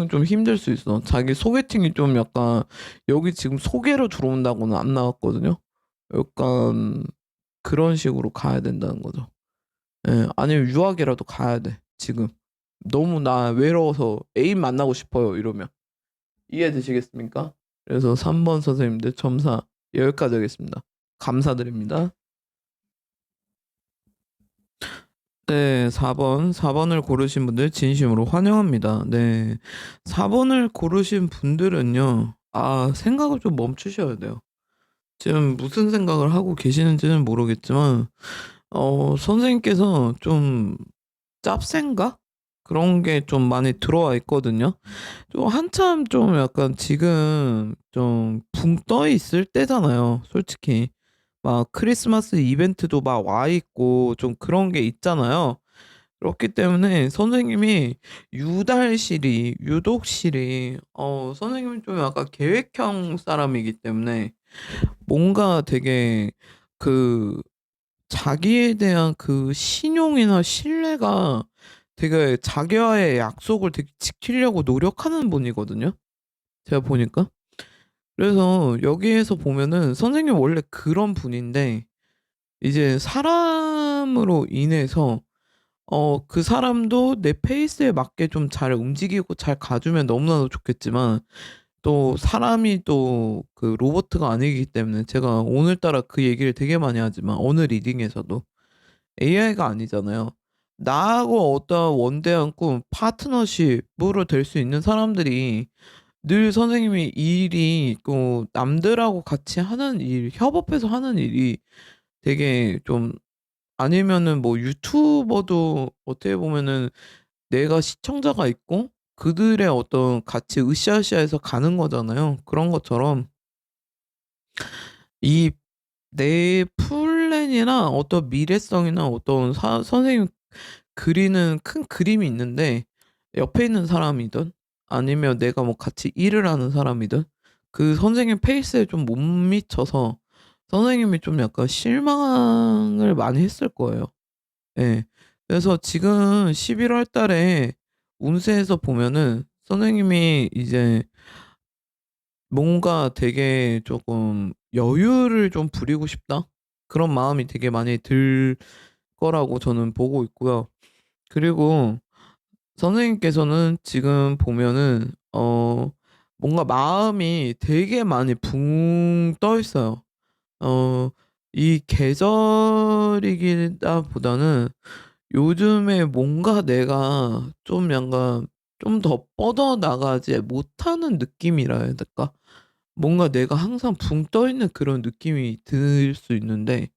좀 힘들 수 있어. 자기 소개팅이 좀 약간 여기 지금 소개로 들어온다고는 안 나왔거든요. 약간 그런 식으로 가야 된다는 거죠. 예, 아니면 유학이라도 가야 돼. 지금 너무 나 외로워서 애인 만나고 싶어요. 이러면 이해되시겠습니까? 그래서 3번 선생님들 점사 여기까지 하겠습니다. 감사드립니다. 네, 4번을 고르신 분들 진심으로 환영합니다. 네, 4번을 고르신 분들은요, 생각을 좀 멈추셔야 돼요. 지금 무슨 생각을 하고 계시는지는 모르겠지만, 선생님께서 좀 짭생각? 그런 게 좀 많이 들어와 있거든요. 좀 한참 좀 약간 지금 좀 붕 떠 있을 때잖아요, 솔직히. 막 크리스마스 이벤트도 막 와 있고 좀 그런 게 있잖아요. 그렇기 때문에 선생님이 유독실이 선생님이 좀 약간 계획형 사람이기 때문에 뭔가 되게 그 자기에 대한 그 신용이나 신뢰가 되게 자기와의 약속을 되게 지키려고 노력하는 분이거든요. 제가 보니까. 그래서 여기에서 보면은 선생님 원래 그런 분인데 이제 사람으로 인해서 그 사람도 내 페이스에 맞게 좀 잘 움직이고 잘 가주면 너무나도 좋겠지만 또 사람이 또 그 로보트가 아니기 때문에 제가 오늘따라 그 얘기를 되게 많이 하지만 어느 리딩에서도 AI가 아니잖아요. 나하고 어떤 원대한 꿈, 파트너십으로 될 수 있는 사람들이 늘 선생님이 일이 있고 남들하고 같이 하는 일, 협업해서 하는 일이 되게 좀 아니면은 뭐 유튜버도 어떻게 보면은 내가 시청자가 있고 그들의 어떤 같이 으쌰으쌰해서 가는 거잖아요. 그런 것처럼 이 내 플랜이나 어떤 미래성이나 어떤 선생님 그리는 큰 그림이 있는데 옆에 있는 사람이든 아니면 내가 뭐 같이 일을 하는 사람이든 그 선생님 페이스에 좀 못 미쳐서 선생님이 좀 약간 실망을 많이 했을 거예요. 예. 그래서 지금 11월 달에 운세에서 보면은 선생님이 이제 뭔가 되게 조금 '여유를 좀 부리고 싶다.' 그런 마음이 되게 많이 들 거라고 저는 보고 있고요. 그리고 선생님께서는 지금 보면은 뭔가 마음이 되게 많이 붕 떠 있어요. 어 이 계절이기다 보다는 요즘에 뭔가 내가 좀 약간 좀 더 뻗어나가지 못하는 느낌이라 해야 될까? 뭔가 내가 항상 붕 떠 있는 그런 느낌이 들 수 있는데,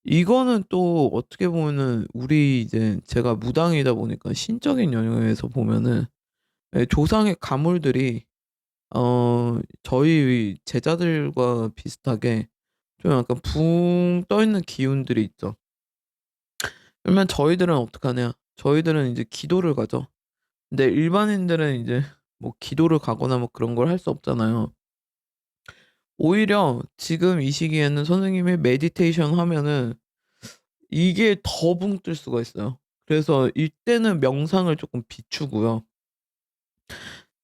이거는 또 어떻게 보면은 우리 이제 제가 무당이다 보니까 신적인 영역에서 보면은 예 조상의 가물들이 저희 제자들과 비슷하게 좀 약간 붕 떠 있는 기운들이 있죠. 그러면 저희들은 어떡하냐. 저희들은 이제 기도를 가죠. 근데 일반인들은 이제 뭐 기도를 가거나 뭐 그런 걸 할 수 없잖아요. 오히려 지금 이 시기에는 선생님이 메디테이션 하면은 이게 더 붕 뜰 수가 있어요. 그래서 이때는 명상을 쪼끔 비추고요.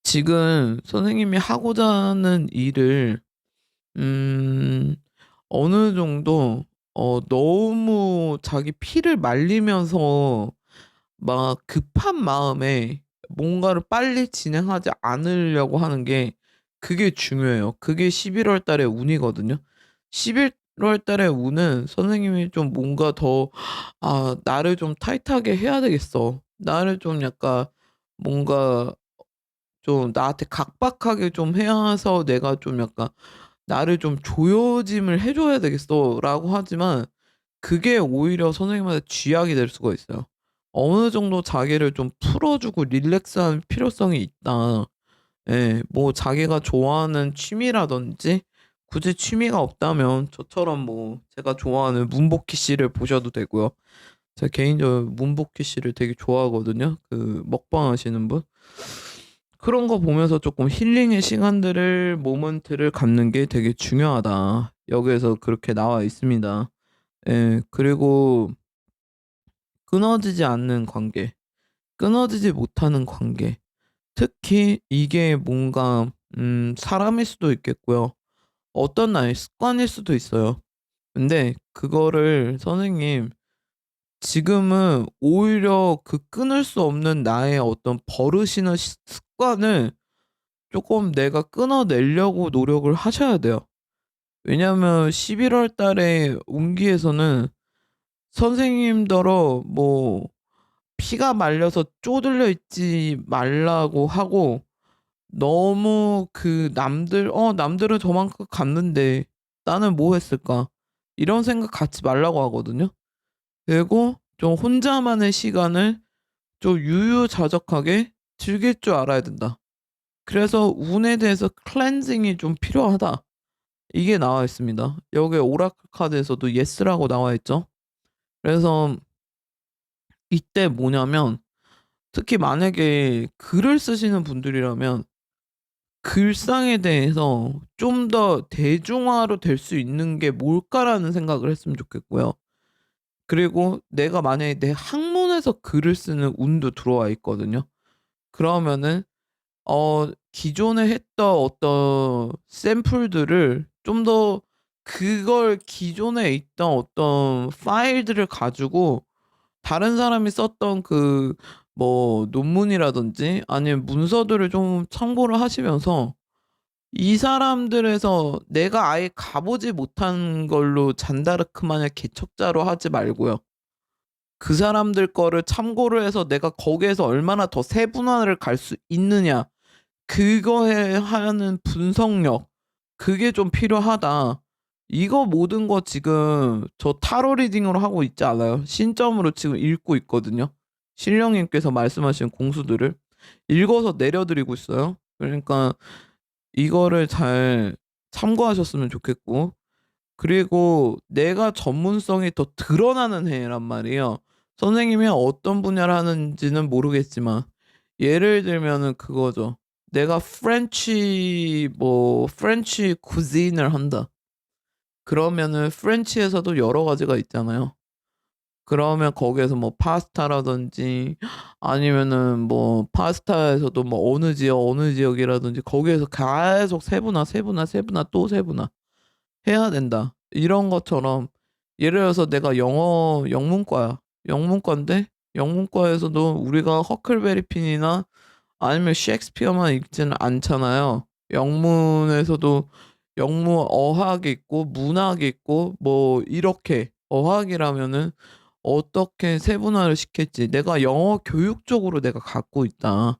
지금 선생님이 하고자 하는 일을 음 어느 정도 너무 자기 피를 말리면서 막 급한 마음에 뭔가를 빨리 진행하지 않으려고 하는 게 그게 중요해요. 그게 11월 달의 운이거든요. 11월 달의 운은 선생님이 좀 뭔가 더 '아 나를 좀 타이트하게 해야 되겠어. 나를 좀 약간 뭔가 좀 나한테 각박하게 좀 해서 내가 좀 약간 나를 좀 조여짐을 해 줘야 되겠어.'라고 하지만 그게 오히려 선생님한테 쥐약이 될 수가 있어요. 어느 정도 자기를 좀 풀어 주고 릴렉스할 필요성이 있다. 예. 뭐 자기가 좋아하는 취미라든지 굳이 취미가 없다면 저처럼 뭐 제가 좋아하는 문복희 씨를 보셔도 되고요. 제가 개인적으로 문복희 씨를 되게 좋아하거든요. 그 먹방 하시는 분. 그런 거 보면서 쪼끔 힐링의 시간들을 모먼트를 갖는 게 되게 중요하다. 여기에서 그렇게 나와 있습니다. 예. 그리고 끊어지지 않는 관계, 끊어지지 못하는 관계. 특히 이게 뭔가 사람일 수도 있겠고요. 어떤 나의 습관일 수도 있어요. 근데 그거를 선생님 지금은 오히려 그 끊을 수 없는 나의 어떤 버릇이나 습관을 쪼끔 내가 끊어내려고 노력을 하셔야 돼요. 왜냐하면 11월 달에 운기에서는 선생님더러 뭐 피가 말려서 쪼들려 있지 말라고 하고 너무 그 남들 '남들은 저만큼 갔는데 나는 뭐 했을까?' 이런 생각 갖지 말라고 하거든요. 그리고 좀 혼자만의 시간을 좀 유유자적하게 즐길 줄 알아야 된다. 그래서 '운에 대해서 클렌징이 좀 필요하다.' 이게 나와 있습니다. 여기 오라클 카드에서도 예스라고 나와 있죠. 그래서 이때 뭐냐면 특히 만약에 글을 쓰시는 분들이라면 글상에 대해서 좀 더 대중화로 될 수 있는 게 뭘까라는 생각을 했으면 좋겠고요. 그리고 내가 만약에 내 학문에서 글을 쓰는 운도 들어와 있거든요. 그러면은 기존에 했던 어떤 샘플들을 좀 더 그걸 기존에 있던 어떤 파일들을 가지고 다른 사람이 썼던 그 뭐 논문이라든지 아니면 문서들을 좀 참고를 하시면서 이 사람들에서 내가 아예 가 보지 못한 걸로 잔다르크 마냥 개척자로 하지 말고요. 그 사람들 거를 참고를 해서 내가 거기에서 얼마나 더 세분화를 갈 수 있느냐 그거에 하는 분석력 그게 좀 필요하다. 이거 모든 거 지금 저 타로 리딩으로 하고 있지 않아요. 신점으로 지금 읽고 있거든요. 신령님께서 말씀하신 공수들을 읽어서 내려 드리고 있어요. 그러니까 이거를 잘 참고하셨으면 좋겠고 그리고 내가 전문성이 더 드러나는 해란 말이에요. 선생님이 어떤 분야를 하는지는 모르겠지만 예를 들면은 그거죠. 내가 프렌치 쿠진을 한다. 그러면은 프렌치에서도 여러 가지가 있잖아요. 그러면 거기에서 뭐 파스타라든지 아니면은 뭐 파스타에서도 뭐 어느 지역이라든지 거기에서 계속 세분화 또 세분화 해야 된다. 이런 것처럼 예를 들어서 내가 영어 영문과야. 영문과인데 영문과에서도 우리가 허클베리 핀이나 아니면 셰익스피어만 읽지는 않잖아요. 영문에서도 영문 어학이 있고 문학이 있고 뭐 이렇게 어학이라면은 어떻게 세분화를 시킬지 '내가 영어 교육 쪽으로 내가 갖고 있다.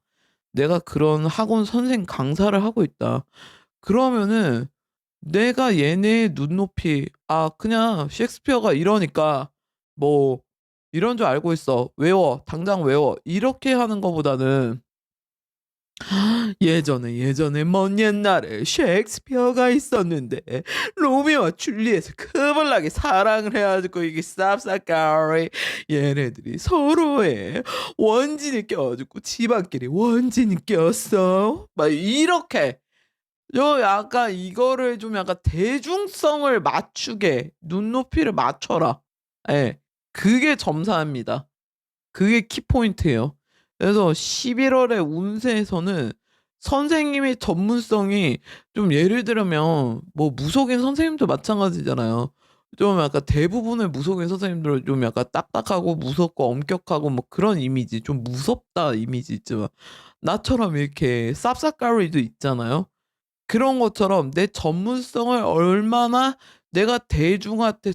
내가 그런 학원 선생 강사를 하고 있다. 그러면은 내가 얘네의 눈높이 그냥 셰익스피어가 이러니까 뭐 이런 줄 알고 있어. 외워. 당장 외워. 이렇게 하는 거보다는 예전에 먼 옛날에 셰익스피어가 있었는데 로미오와 줄리엣을 그물나게 사랑을 해 가지고 이게 쌉싸까리 얘네들이 서로의 원진이 껴 가지고 집안끼리 원진이 꼈어. 막 이렇게 약간 이거를 좀 약간 대중성을 맞추게 눈높이를 맞춰라. 예. 그게 점사입니다. 그게 키포인트예요. 그래서 11월 월의 운세에서는 선생님의 전문성이 좀 예를 들면 뭐 무속인 선생님도 마찬가지잖아요. 좀 약간 대부분의 무속인 선생님들은 좀 약간 딱딱하고 무섭고 엄격하고 뭐 그런 이미지, 좀 무섭다 이미지 있지만 나처럼 이렇게 쌉싸까리도 있잖아요. 그런 것처럼 내 전문성을 얼마나 내가 대중한테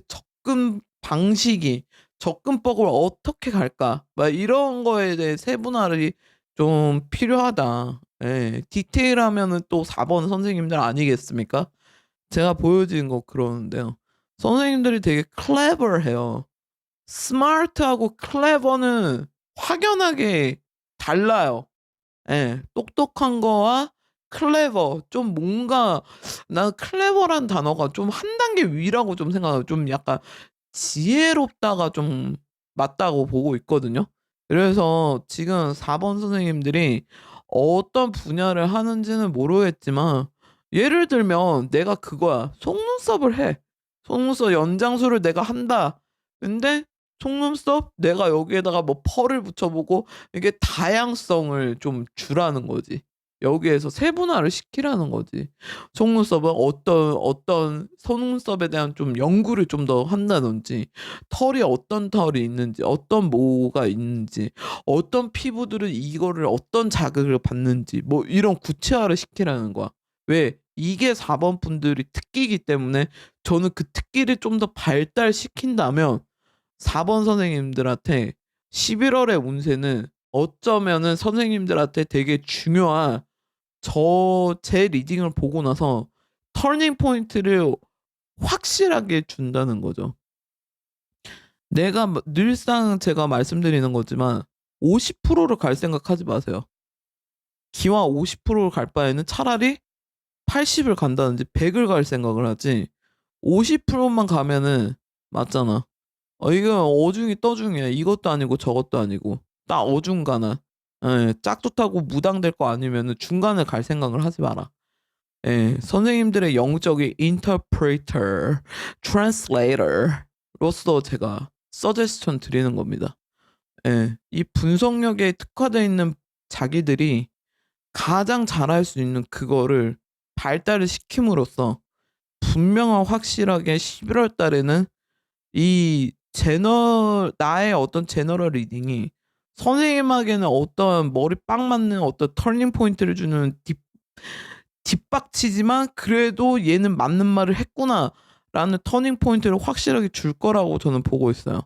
접근법을 어떻게 갈까? 막 이런 거에 대해 세분화를 좀 필요하다. 예. 디테일하면은 또 4번 선생님들 아니겠습니까? 제가 보여드린 거 그러는데요. 선생님들이 되게 클레버해요. 스마트하고 클레버는 확연하게 달라요. 예. 똑똑한 거와 클레버 좀 뭔가 난 클레버란 단어가 좀 한 단계 위라고 좀 생각해요. 좀 약간 지혜롭다가 좀 맞다고 보고 있거든요. 그래서 지금 4번 선생님들이 어떤 분야를 하는지는 모르겠지만 예를 들면 내가 그거야. 속눈썹을 해. 속눈썹 연장술을 내가 한다. 근데 속눈썹 내가 여기에다가 뭐 펄을 붙여 보고 이게 다양성을 좀 주라는 거지. 여기에서 세분화를 시키라는 거지. 속눈썹은 어떤 속눈썹에 대한 좀 연구를 좀 더 한다든지 털이 어떤 털이 있는지 어떤 모가 있는지 어떤 피부들은 이거를 어떤 자극을 받는지 뭐 이런 구체화를 시키라는 거야. 왜? 이게 4번 분들이 특기이기 때문에 저는 그 특기를 좀 더 발달시킨다면 4번 선생님들한테 11월 월의 운세는 어쩌면은 선생님들한테 되게 중요한 제 리딩을 보고 나서 터닝 포인트를 확실하게 준다는 거죠. 내가 늘상 제가 말씀드리는 거지만 50%를 갈 생각하지 마세요. 기왕 50%를 갈 바에는 차라리 80을 간다든지 100을 갈 생각을 하지 50%만 가면은 맞잖아. 이건 어중이 떠중이야. 이것도 아니고 저것도 아니고 딱 어중간한 짝짓하고 무당될 거 아니면은 중간을 갈 생각을 하지 마라. 예. 선생님들의 영적인 interpreter, translator로서 제가 서제스천 드리는 겁니다. 예. 이 분석력에 특화되어 있는 자기들이 가장 잘할 수 있는 그거를 발달을 시킴으로써 분명하고 확실하게 11월 달에는 나의 어떤 제너럴 리딩이 선생님에게는 어떠한 머리 빡 맞는 어떤 터닝 포인트를 주는 뒷박치지만 그래도 '얘는 맞는 말을 했구나.'라는 터닝 포인트를 확실하게 줄 거라고 저는 보고 있어요.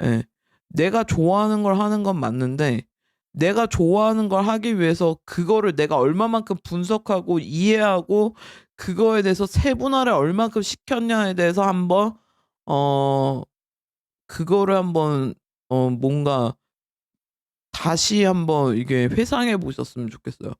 예. 내가 좋아하는 걸 하는 건 맞는데 내가 좋아하는 걸 하기 위해서 그거를 내가 얼마만큼 분석하고 이해하고 그거에 대해서 세분화를 얼마큼 시켰냐에 대해서 한번 어 그거를 한번 뭔가 다시 한번 이게 회상해 보셨으면 좋겠어요.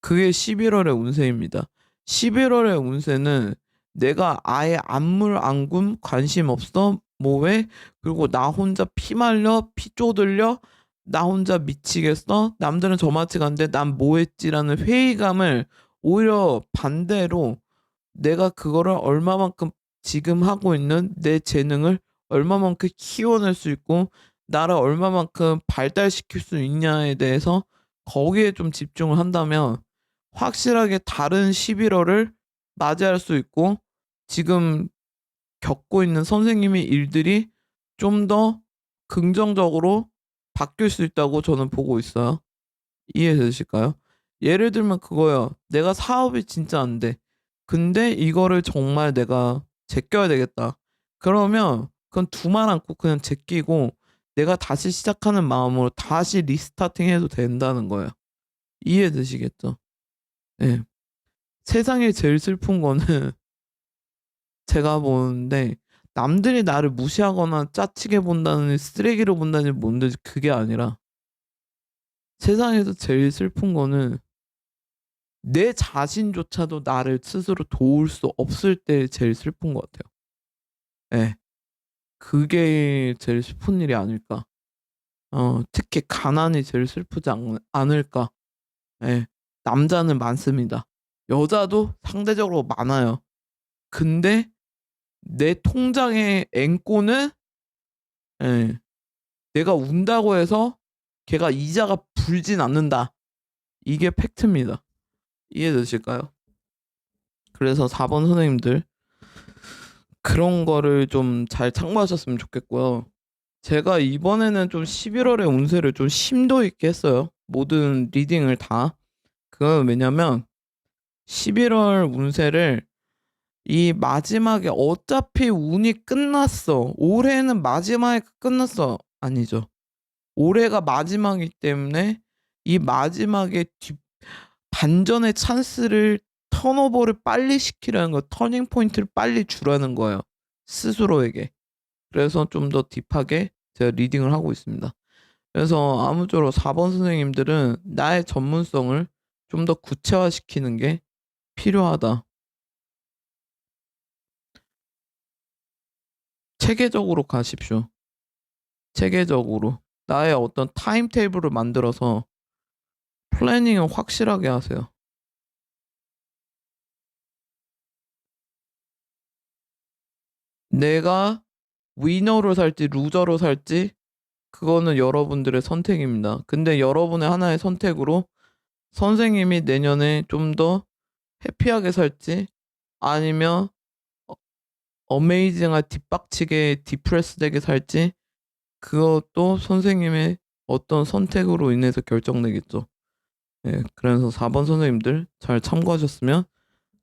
그게 11월 월의 운세입니다. 11월 월의 운세는 내가 아예 안물안금 관심 없어 뭐해 그리고 나 혼자 피 말려 피 쪼들려 나 혼자 미치겠어 남들은 저만치 간데 난 뭐 했지라는 회의감을 오히려 반대로 내가 그거를 얼마만큼 지금 하고 있는 내 재능을 얼마만큼 키워낼 수 있고 나를 얼마만큼 발달시킬 수 있냐에 대해서 거기에 좀 집중을 한다면 확실하게 다른 11월 월을 맞이할 수 있고 지금 겪고 있는 선생님의 일들이 좀 더 긍정적으로 바뀔 수 있다고 저는 보고 있어요. 이해되실까요? 예를 들면 그거예요. 내가 사업이 진짜 안 돼. 근데 이거를 정말 내가 제껴야 되겠다. 그러면 그건 두말 않고 그냥 제끼고 내가 다시 시작하는 마음으로 다시 리스타팅 해도 된다는 거예요. 이해되시겠죠? 예. 세상에 제일 슬픈 거는 제가 보는데 남들이 나를 무시하거나 짜치게 본다는 쓰레기로 본다는 뭔데 그게 아니라 세상에서 제일 슬픈 거는 내 자신조차도 나를 스스로 도울 수 없을 때 제일 슬픈 것 같아요. 예. 그게 제일 슬픈 일이 아닐까. 특히 가난이 제일 슬프지 않을까. 예. 남자는 많습니다. 여자도 상대적으로 많아요. 근데 내 통장의 앵꼬는 예. 내가 운다고 해서 걔가 이자가 불진 않는다. 이게 팩트입니다. 이해되실까요? 그래서 4번 선생님들 그런 거를 좀 잘 참고하셨으면 좋겠고요. 제가 이번에는 좀 11월의 운세를 좀 심도 있게 했어요. 모든 리딩을 다. 그건 왜냐면 11월 운세를 이 마지막에 어차피 운이 끝났어. 올해는 마지막에 끝났어. 아니죠. 올해가 마지막이기 때문에 이 마지막에 반전의 찬스를 턴오버를 빨리 시키려는 거, 터닝 포인트를 빨리 주라는 거예요. 스스로에게. 그래서 좀 더 딥하게 제가 리딩을 하고 있습니다. 그래서 아무쪼록 4번 선생님들은 나의 전문성을 좀 더 구체화시키는 게 필요하다. 체계적으로 가십시오. 체계적으로. 나의 어떤 타임테이블을 만들어서 플래닝을 확실하게 하세요. 내가 위너로 살지 루저로 살지 그거는 여러분들의 선택입니다. 근데 여러분의 하나의 선택으로 선생님이 내년에 좀 더 해피하게 살지 아니면 어메이징한 뒷박치게 디프레스되게 살지 그것도 선생님의 어떤 선택으로 인해서 결정되겠죠. 예, 그래서 4번 선생님들 잘 참고하셨으면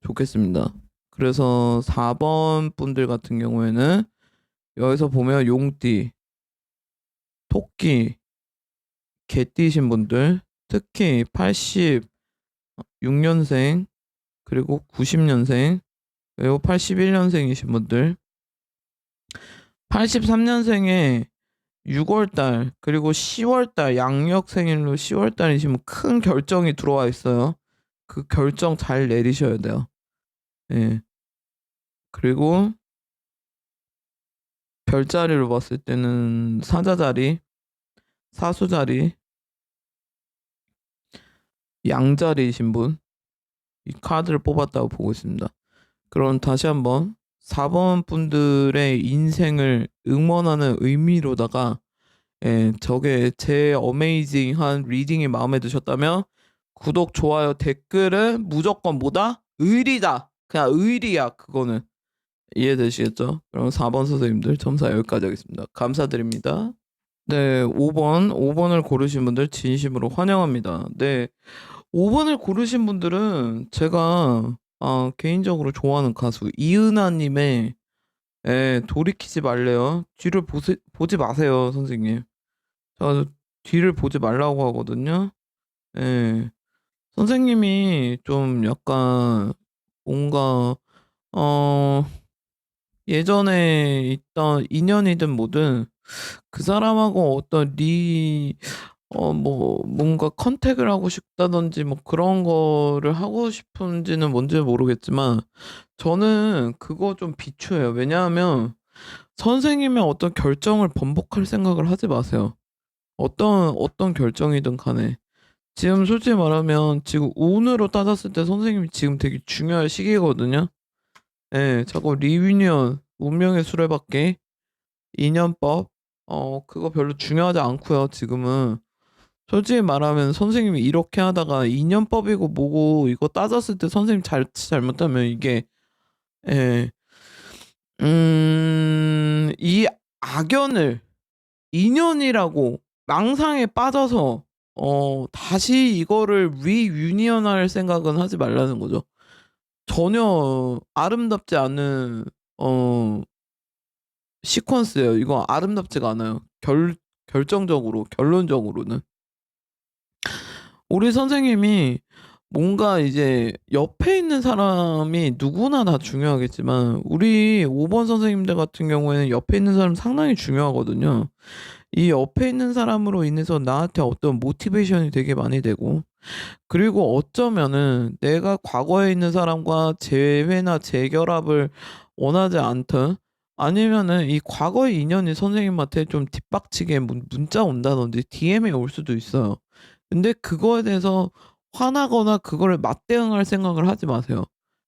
좋겠습니다. 그래서 4번 분들 같은 경우에는 여기서 보면 용띠, 토끼, 개띠신 분들 특히 86년생 그리고 90년생 그리고 81년생이신 분들 83년생에 6월달 그리고 10월달 양력 생일로 10월달이시면 큰 결정이 들어와 있어요. 그 결정 잘 내리셔야 돼요. 예. 그리고 별자리로 봤을 때는 사자자리, 사수자리, 양자리이신 분 이 카드를 뽑았다고 보고 있습니다. 그럼 다시 한번 4번 분들의 인생을 응원하는 의미로다가 저게 제 어메이징한 리딩이 마음에 드셨다면 구독, 좋아요, 댓글은 무조건 뭐다? 의리다. 그냥 의리야 그거는. 이해되시겠죠? 그럼 4번 선생님들 점사 여기까지 하겠습니다. 감사드립니다. 네, 5번을 고르신 분들 진심으로 환영합니다. 네, 5번을 고르신 분들은 제가 개인적으로 좋아하는 가수 이은하님의 돌이키지 말래요. 뒤를 보지 마세요, 선생님. 제가 뒤를 보지 말라고 하거든요. 예. 선생님이 좀 약간 뭔가 어 예전에 있던 인연이든 뭐든 그 사람하고 어떤 뭐 뭔가 컨택을 하고 싶다든지 뭐 그런 거를 하고 싶은지는 뭔지 모르겠지만 저는 그거 좀 비추해요. 왜냐하면 선생님의 어떤 결정을 번복할 생각을 하지 마세요. 어떤 결정이든 간에. 지금 솔직히 말하면 지금 운으로 따졌을 때 선생님이 지금 되게 중요할 시기거든요. 예, 자꾸 리유니언, 운명의 수레바퀴, 인연법, 그거 별로 중요하지 않고요, 지금은. 솔직히 말하면 선생님이 이렇게 하다가 인연법이고 뭐고 이거 따졌을 때 선생님 잘못하면 이게, 예, 이 악연을 인연이라고 망상에 빠져서 다시 이거를 리유니언할 생각은 하지 말라는 거죠. 전혀 아름답지 않은 어 시퀀스예요. 이거 아름답지가 않아요. 결정적으로 결론적으로는. 우리 선생님이 뭔가 이제 옆에 있는 사람이 누구나 다 중요하겠지만 우리 5번 선생님들 같은 경우에는 옆에 있는 사람 상당히 중요하거든요. 이 옆에 있는 사람으로 인해서 나한테 어떤 모티베이션이 되게 많이 되고, 그리고 어쩌면은 내가 과거에 있는 사람과 재회나 재결합을 원하지 않든, 아니면은 이 과거의 인연이 선생님한테 좀 뒷박치게 문자 온다든지 DM이 올 수도 있어요. 근데 그거에 대해서 화나거나 그거를 맞대응할 생각을 하지 마세요.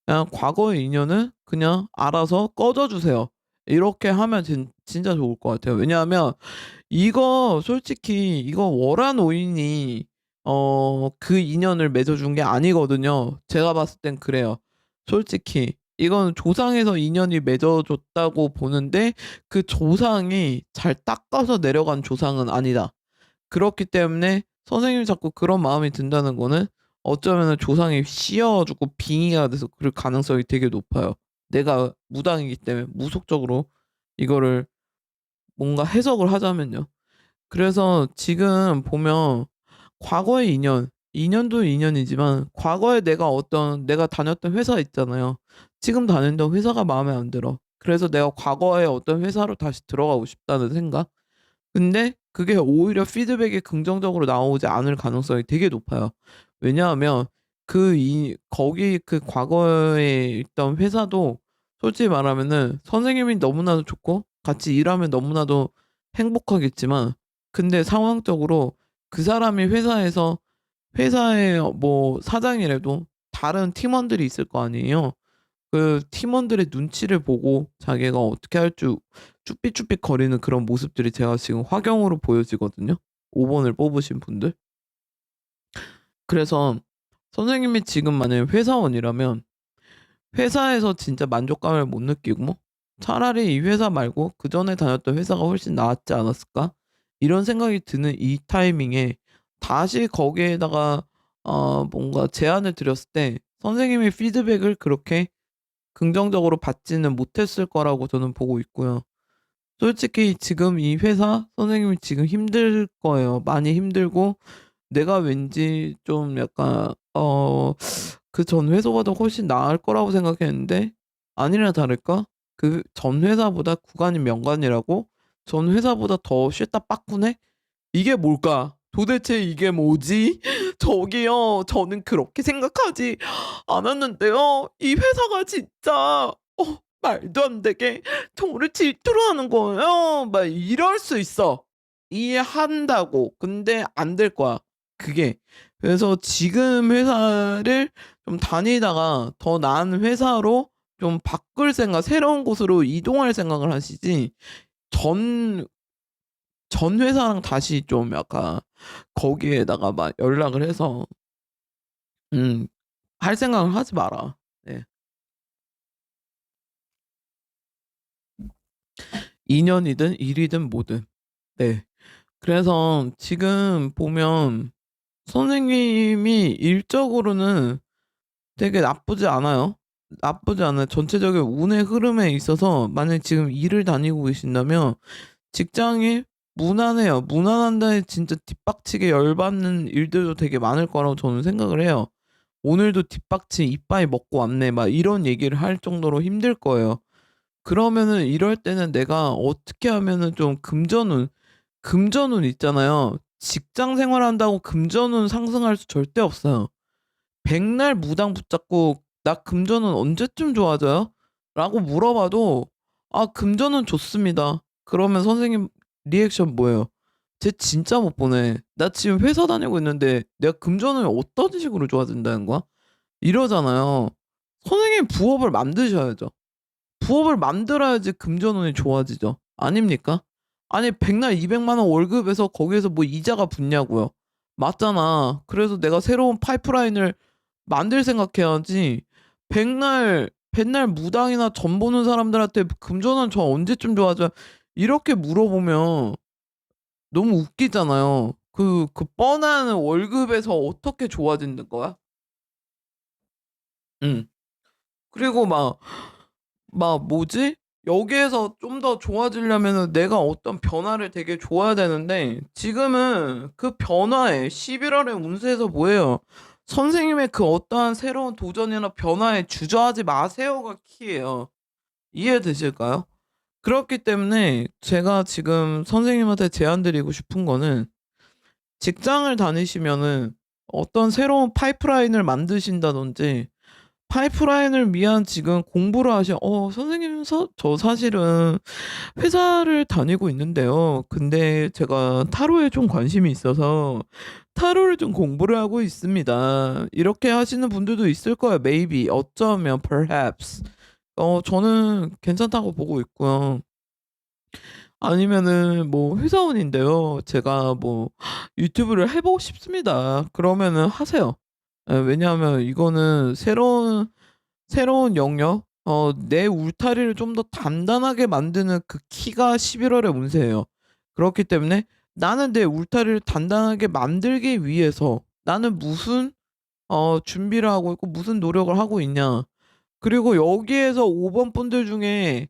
그냥 과거의 인연은 그냥 알아서 꺼져 주세요. 이렇게 하면 진짜 좋을 것 같아요. 왜냐하면 이거 솔직히 이거 월한 오인이 그 인연을 맺어 준 게 아니거든요. 제가 봤을 땐 그래요. 솔직히 이건 조상에서 인연이 맺어 줬다고 보는데, 그 조상이 잘 닦아서 내려간 조상은 아니다. 그렇기 때문에 선생님이 자꾸 그런 마음이 든다는 거는 어쩌면은 조상이 씌어 가지고 빙의가 돼서 그럴 가능성이 되게 높아요. 내가 무당이기 때문에 무속적으로 이거를 뭔가 해석을 하자면요. 그래서 지금 보면 과거의 인연, 인연도 인연이지만 과거에 내가 다녔던 회사 있잖아요. 지금 다니던 회사가 마음에 안 들어. 그래서 내가 과거의 어떤 회사로 다시 들어가고 싶다는 생각? 근데 그게 오히려 피드백이 긍정적으로 나오지 않을 가능성이 되게 높아요. 왜냐하면 거기 그 과거에 있던 회사도 솔직히 말하면은 선생님이 너무나도 좋고 같이 일하면 너무나도 행복하겠지만, 근데 상황적으로 그 사람이 회사의 뭐 사장이라도 다른 팀원들이 있을 거 아니에요. 그 팀원들의 눈치를 보고 자기가 어떻게 할 줄 쭈삣쭈삣 거리는 그런 모습들이 제가 지금 화경으로 보여지거든요, 5 번을 뽑으신 분들. 그래서 선생님이 지금 만약에 회사원이라면 회사에서 진짜 만족감을 못 느끼고 차라리 이 회사 말고 그전에 다녔던 회사가 훨씬 나았지 않았을까? 이런 생각이 드는 이 타이밍에 다시 거기에다가 뭔가 제안을 드렸을 때 선생님의 피드백을 그렇게 긍정적으로 받지는 못했을 거라고 저는 보고 있고요. 솔직히 지금 이 회사 선생님이 지금 힘들 거예요. 많이 힘들고 내가 왠지 좀 약간 그 전 회사보다 훨씬 나을 거라고 생각했는데, 아니나 다를까 그 전 회사보다 구간이 명관이라고 전 회사보다 더 쉣다 빠꾸네? 이게 뭘까? 도대체 이게 뭐지? 저기요. 저는 그렇게 생각하지 않았는데요. 이 회사가 진짜 말도 안 되게 저를 질투를 하는 거예요. 막 이럴 수 있어. 이해한다고. 근데 안 될 거야, 그게. 그래서 지금 회사를 좀 다니다가 더 나은 회사로 좀 바꿀 생각, 새로운 곳으로 이동할 생각을 하시지, 전 전 회사랑 다시 좀 약간 거기에다가 막 연락을 해서 음 할 생각을 하지 마라. 네. 인연이든 일이든 뭐든. 네. 그래서 지금 보면 선생님이 일적으로는 되게 나쁘지 않아요. 나쁘지 않아요. 전체적인 운의 흐름에 있어서 만약에 지금 일을 다니고 계신다면 직장이 무난해요. 무난한데 진짜 뒷박치게 열받는 일들도 되게 많을 거라고 저는 생각을 해요. "오늘도 뒷박치 이빠이 먹고 왔네." 막 이런 얘기를 할 정도로 힘들 거예요. 그러면은 이럴 때는 내가 어떻게 하면은 좀 금전운 있잖아요. 직장 생활한다고 금전운 상승할 수 절대 없어요. 백날 무당 붙잡고 "나 금전운 언제쯤 좋아져요?" 라고 물어봐도 "아 금전은 좋습니다." 그러면 선생님 리액션 뭐예요? "쟤 진짜 못 보네. 나 지금 회사 다니고 있는데 내가 금전운이 어떤 식으로 좋아진다는 거야?" 이러잖아요. 선생님 부업을 만드셔야죠. 부업을 만들어야지 금전운이 좋아지죠. 아닙니까? 아니 백날 200만 원 월급에서 거기에서 뭐 이자가 붙냐고요. 맞잖아. 그래서 내가 새로운 파이프라인을 만들 생각해야지, 백날 무당이나 전 보는 사람들한테 "금전운 저 언제쯤 좋아져요?" 이렇게 물어보면 너무 웃기잖아요. 그 뻔한 월급에서 어떻게 좋아지는 거야? 음. 그리고 막 뭐지? 여기에서 좀 더 좋아지려면은 내가 어떤 변화를 되게 줘야 되는데 지금은 그 변화에 11 월의 운세에서 뭐예요? 선생님의 그 어떠한 새로운 도전이나 변화에 주저하지 마세요가 키예요. 이해되실까요? 그렇기 때문에 제가 지금 선생님한테 제안 드리고 싶은 거는 직장을 다니시면은 어떤 새로운 파이프라인을 만드신다든지 파이프라인을 위한 지금 공부를 선생님 저 사실은 회사를 다니고 있는데요. 근데 제가 타로에 좀 관심이 있어서 타로를 좀 공부를 하고 있습니다. 이렇게 하시는 분들도 있을 거예요. Maybe 어쩌면 perhaps 저는 괜찮다고 보고 있고요. 아니면은 뭐 회사원인데요. 제가 뭐 유튜브를 해 보고 싶습니다. 그러면은 하세요. 예, 왜냐하면 이거는 새로운 영역 내 울타리를 좀 더 단단하게 만드는 그 키가 11 월의 운세예요. 그렇기 때문에 나는 내 울타리를 단단하게 만들기 위해서 나는 무슨 준비를 하고 있고 무슨 노력을 하고 있냐. 그리고 여기에서 5번 분들 중에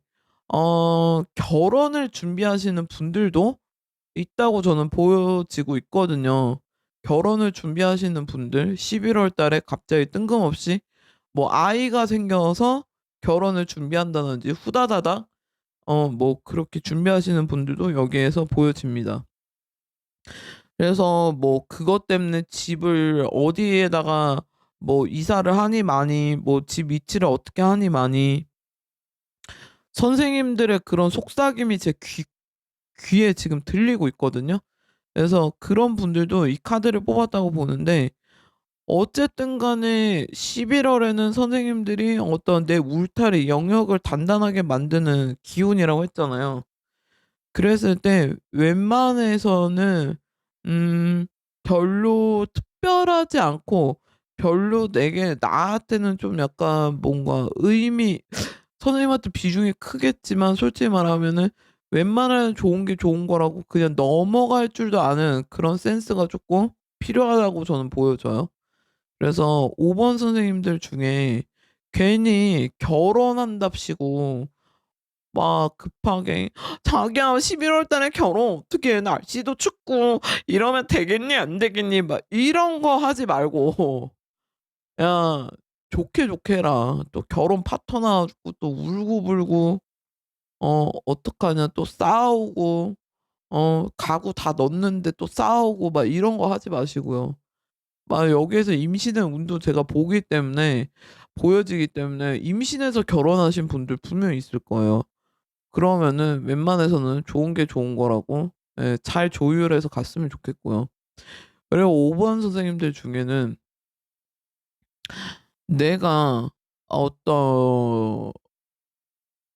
결혼을 준비하시는 분들도 있다고 저는 보여지고 있거든요. 결혼을 준비하시는 분들 11월 달에 갑자기 뜬금없이 뭐 아이가 생겨서 결혼을 준비한다든지 후다다닥 뭐 그렇게 준비하시는 분들도 여기에서 보여집니다. 그래서 뭐 그것 때문에 집을 어디에다가 뭐 이사를 하니 마니 뭐 집 위치를 어떻게 하니 마니 선생님들의 그런 속삭임이 제 귀에 지금 들리고 있거든요. 그래서 그런 분들도 이 카드를 뽑았다고 보는데 어쨌든 간에 11 월에는 선생님들이 어떤 내 울타리 영역을 단단하게 만드는 기운이라고 했잖아요. 그랬을 때 웬만해서는 음 별로 특별하지 않고 별로 내게 나한테는 좀 약간 뭔가 선생님한테 비중이 크겠지만 솔직히 말하면은 웬만하면 좋은 게 좋은 거라고 그냥 넘어갈 줄도 아는 그런 센스가 쪼끔 필요하다고 저는 보여져요. 그래서 5번 선생님들 중에 괜히 결혼한답시고 막 급하게 "자기야 11월 달에 결혼 어떡해. 날씨도 춥고 이러면 되겠니 안 되겠니." 막 이런 거 하지 말고 야 좋게 좋게 해라. 또 결혼 파토 나 가지고 또 울고불고 어떡하냐 또 싸우고 가구 다 넣었는데 또 싸우고 막 이런 거 하지 마시고요. 막 여기에서 임신의 운도 제가 보기 때문에 보여지기 때문에 임신해서 결혼하신 분들 분명히 있을 거예요. 그러면은 웬만해서는 좋은 게 좋은 거라고 잘 조율해서 갔으면 좋겠고요. 그리고 5번 선생님들 중에는 내가 어떤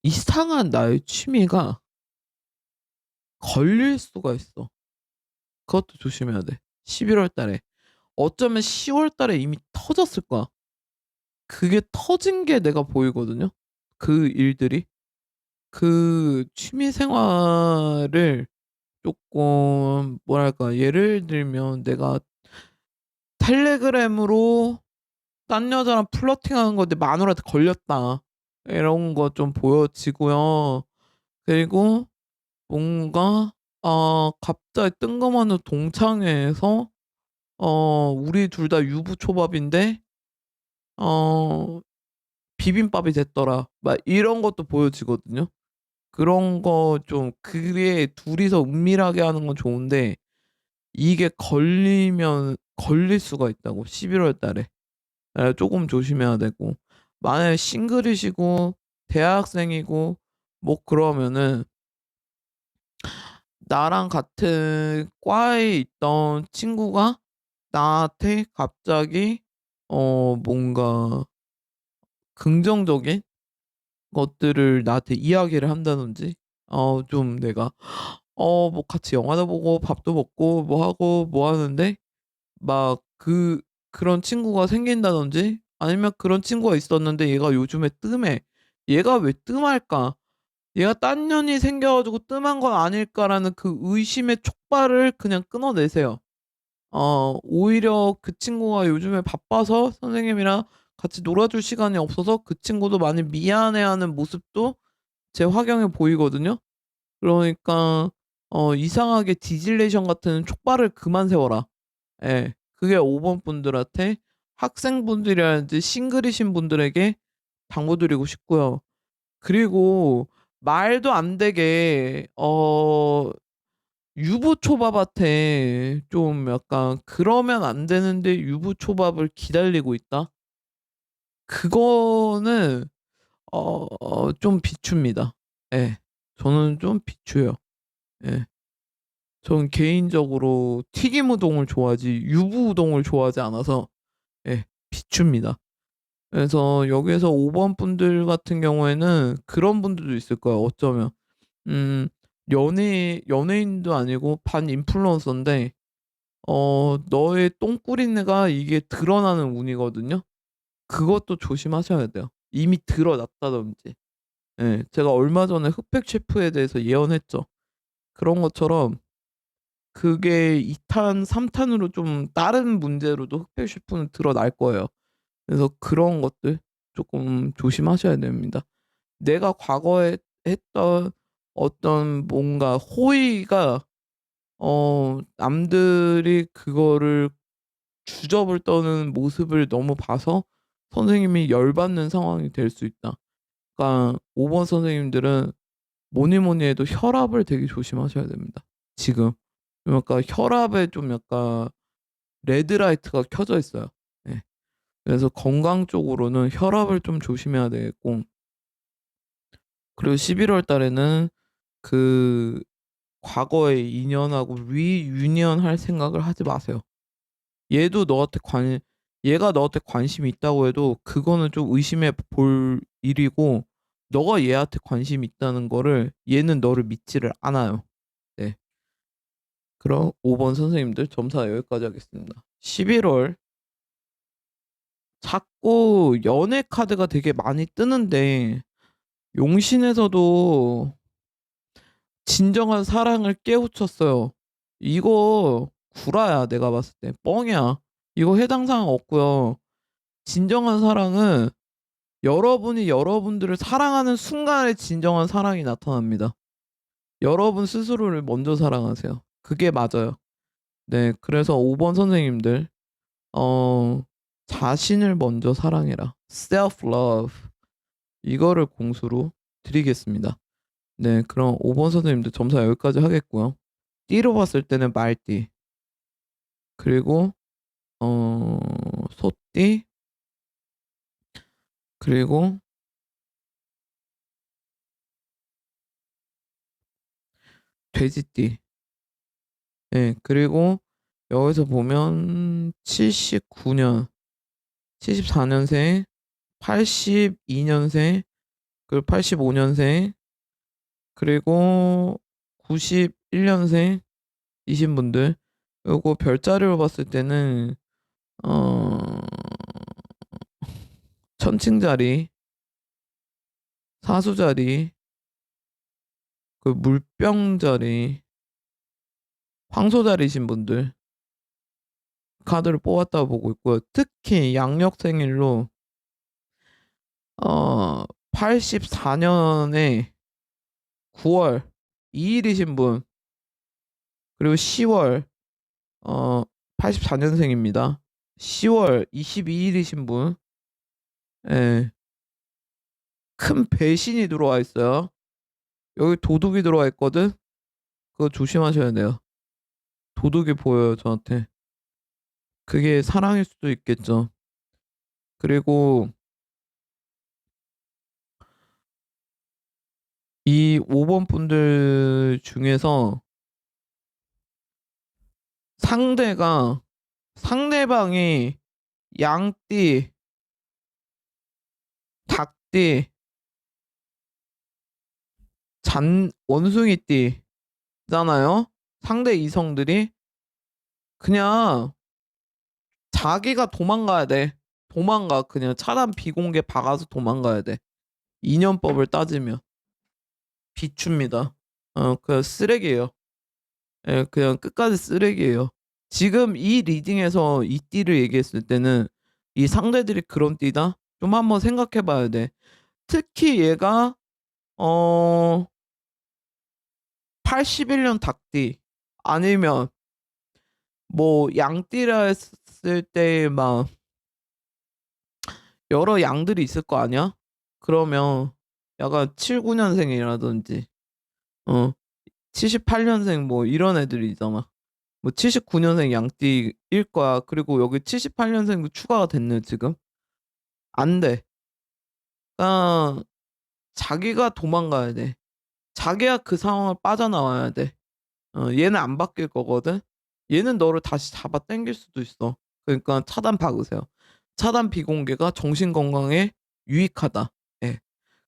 이상한 나의 취미가 걸릴 수가 있어. 그것도 조심해야 돼. 11월 달에. 어쩌면 10월 달에 이미 터졌을 거야. 그게 터진 게 내가 보이거든요. 그 일들이. 그 취미 생활을 쪼끔 뭐랄까 예를 들면 내가 텔레그램으로 딴 여자랑 플러팅하는 건데 마누라한테 걸렸다. 이런 거 좀 보여지고요. 그리고 뭔가 갑자기 뜬금없는 동창회에서 우리 둘 다 유부초밥인데 어 비빔밥이 됐더라. 막 이런 것도 보여지거든요. 그런 거 좀 그게 둘이서 은밀하게 하는 건 좋은데 이게 걸리면 걸릴 수가 있다고 11월 달에. 예 쪼금 조심해야 되고 만약에 싱글이시고 대학생이고 뭐 그러면은 나랑 같은 과에 있던 친구가 나한테 갑자기 뭔가 긍정적인 것들을 나한테 이야기를 한다든지 좀 내가 뭐 같이 영화도 보고 밥도 먹고 뭐 하고 뭐 하는데 막 그런 친구가 생긴다든지 아니면 그런 친구가 있었는데 얘가 요즘에 뜸해. '얘가 왜 뜸할까? 얘가 딴 년이 생겨 가지고 뜸한 건 아닐까?'라는 그 의심의 촉발을 그냥 끊어내세요. 오히려 그 친구가 요즘에 바빠서 선생님이랑 같이 놀아 줄 시간이 없어서 그 친구도 많이 미안해하는 모습도 제 화경에 보이거든요. 그러니까 이상하게 디질레이션 같은 촉발을 그만 세워라. 예. 그게 5번 분들한테 학생분들이라든지 싱글이신 분들에게 당부드리고 싶고요. 그리고 말도 안 되게 유부초밥한테 좀 약간 그러면 안 되는데 유부초밥을 기다리고 있다? 그거는 좀 비춥니다. 예. 저는 좀 비추요. 예. 저는 개인적으로 튀김 우동을 좋아하지 유부 우동을 좋아하지 않아서 예 비춥니다. 그래서 여기에서 5번 분들 같은 경우에는 그런 분들도 있을 거예요 어쩌면. 음 연예인도 아니고 반 인플루언서인데 너의 똥꾸리내가 이게 드러나는 운이거든요. 그것도 조심하셔야 돼요. 이미 드러났다든지. 예. 제가 얼마 전에 흑백 셰프에 대해서 예언했죠. 그런 것처럼 그게 2 탄, 3 탄으로 좀 다른 문제로도 흑백 셰프는 드러날 거예요. 그래서 그런 것들 쪼끔 조심하셔야 됩니다. 내가 과거에 했던 어떤 뭔가 호의가 남들이 그거를 주접을 떠는 모습을 너무 봐서 선생님이 열받는 상황이 될 수 있다. 그러니까 5번 선생님들은 뭐니 뭐니 해도 혈압을 되게 조심하셔야 됩니다 지금. 그러니까 혈압에 좀 약간 레드라이트가 켜져 있어요. 예. 그래서 건강 쪽으로는 혈압을 좀 조심해야 되겠고 그리고 11월 달에는 그 과거의 인연하고 리유니언할 생각을 하지 마세요. 얘도 너한테 관 얘가 너한테 관심이 있다고 해도 그거는 좀 의심해 볼 일이고 너가 얘한테 관심이 있다는 거를 얘는 너를 믿지를 않아요. 네. 그럼 5번 선생님들 점사 여기까지 하겠습니다. 11월 자꾸 연애 카드가 되게 많이 뜨는데 용신에서도 진정한 사랑을 깨우쳤어요. 이거 구라야 내가 봤을 때. 뻥이야. 이거 해당 사항 없고요. 진정한 사랑은 여러분이 여러분들을 사랑하는 순간에 진정한 사랑이 나타납니다. 여러분 스스로를 먼저 사랑하세요. 그게 맞아요. 네. 그래서 5번 선생님들 어 자신을 먼저 사랑해라. self love 이거를 공수로 드리겠습니다. 네. 그럼 5번 선생님들 점사 여기까지 하겠고요. 띠로 봤을 때는 말띠 그리고 소띠 그리고 돼지띠. 예. 그리고 여기서 보면 79년 74 년생, 82 년생, 그리고 85 년생, 그리고 91 년생 이신 분들 요거 별자리로 봤을 때는 어 천칭자리, 사수자리, 그 물병자리, 황소자리이신 분들 카드를 뽑았다고 보고 있고요. 특히 양력 생일로 84 년에 9월 2 일이신 분 그리고 10월 84 년생입니다. 10월 22 일이신 분 예. 큰 배신이 들어와 있어요. 여기 도둑이 들어와 있거든. 그거 조심하셔야 돼요. 도둑이 보여요 저한테. 그게 사랑일 수도 있겠죠. 그리고 이 5번 분들 중에서 상대방이 양띠, 닭띠, 원숭이띠잖아요. 상대 이성들이 그냥 자기가 도망가야 돼. 도망가. 그냥 차단 비공개 박아서 도망가야 돼. 인연법을 따지면 비춥니다. 그냥 쓰레기예요. 예, 그냥 끝까지 쓰레기예요. 지금 이 리딩에서 이 띠를 얘기했을 때는 이 상대들이 그런 띠다? 좀 한번 생각해 봐야 돼. 특히 얘가 어 81년 닭띠 아니면 뭐 양띠라 했을 때 막 여러 양들이 있을 거 아니야? 그러면 약간 79년생이라든지 78년생 뭐 이런 애들이 있잖아. 뭐 79년생 양띠일 거야. 그리고 여기 78년생도 추가가 됐네 지금. 안 돼. 그냥 자기가 도망가야 돼. 자기가 그 상황을 빠져나와야 돼. 얘는 안 바뀔 거거든. 얘는 너를 다시 잡아 당길 수도 있어. 그러니까 차단 박으세요. 차단 비공개가 정신 건강에 유익하다. 예.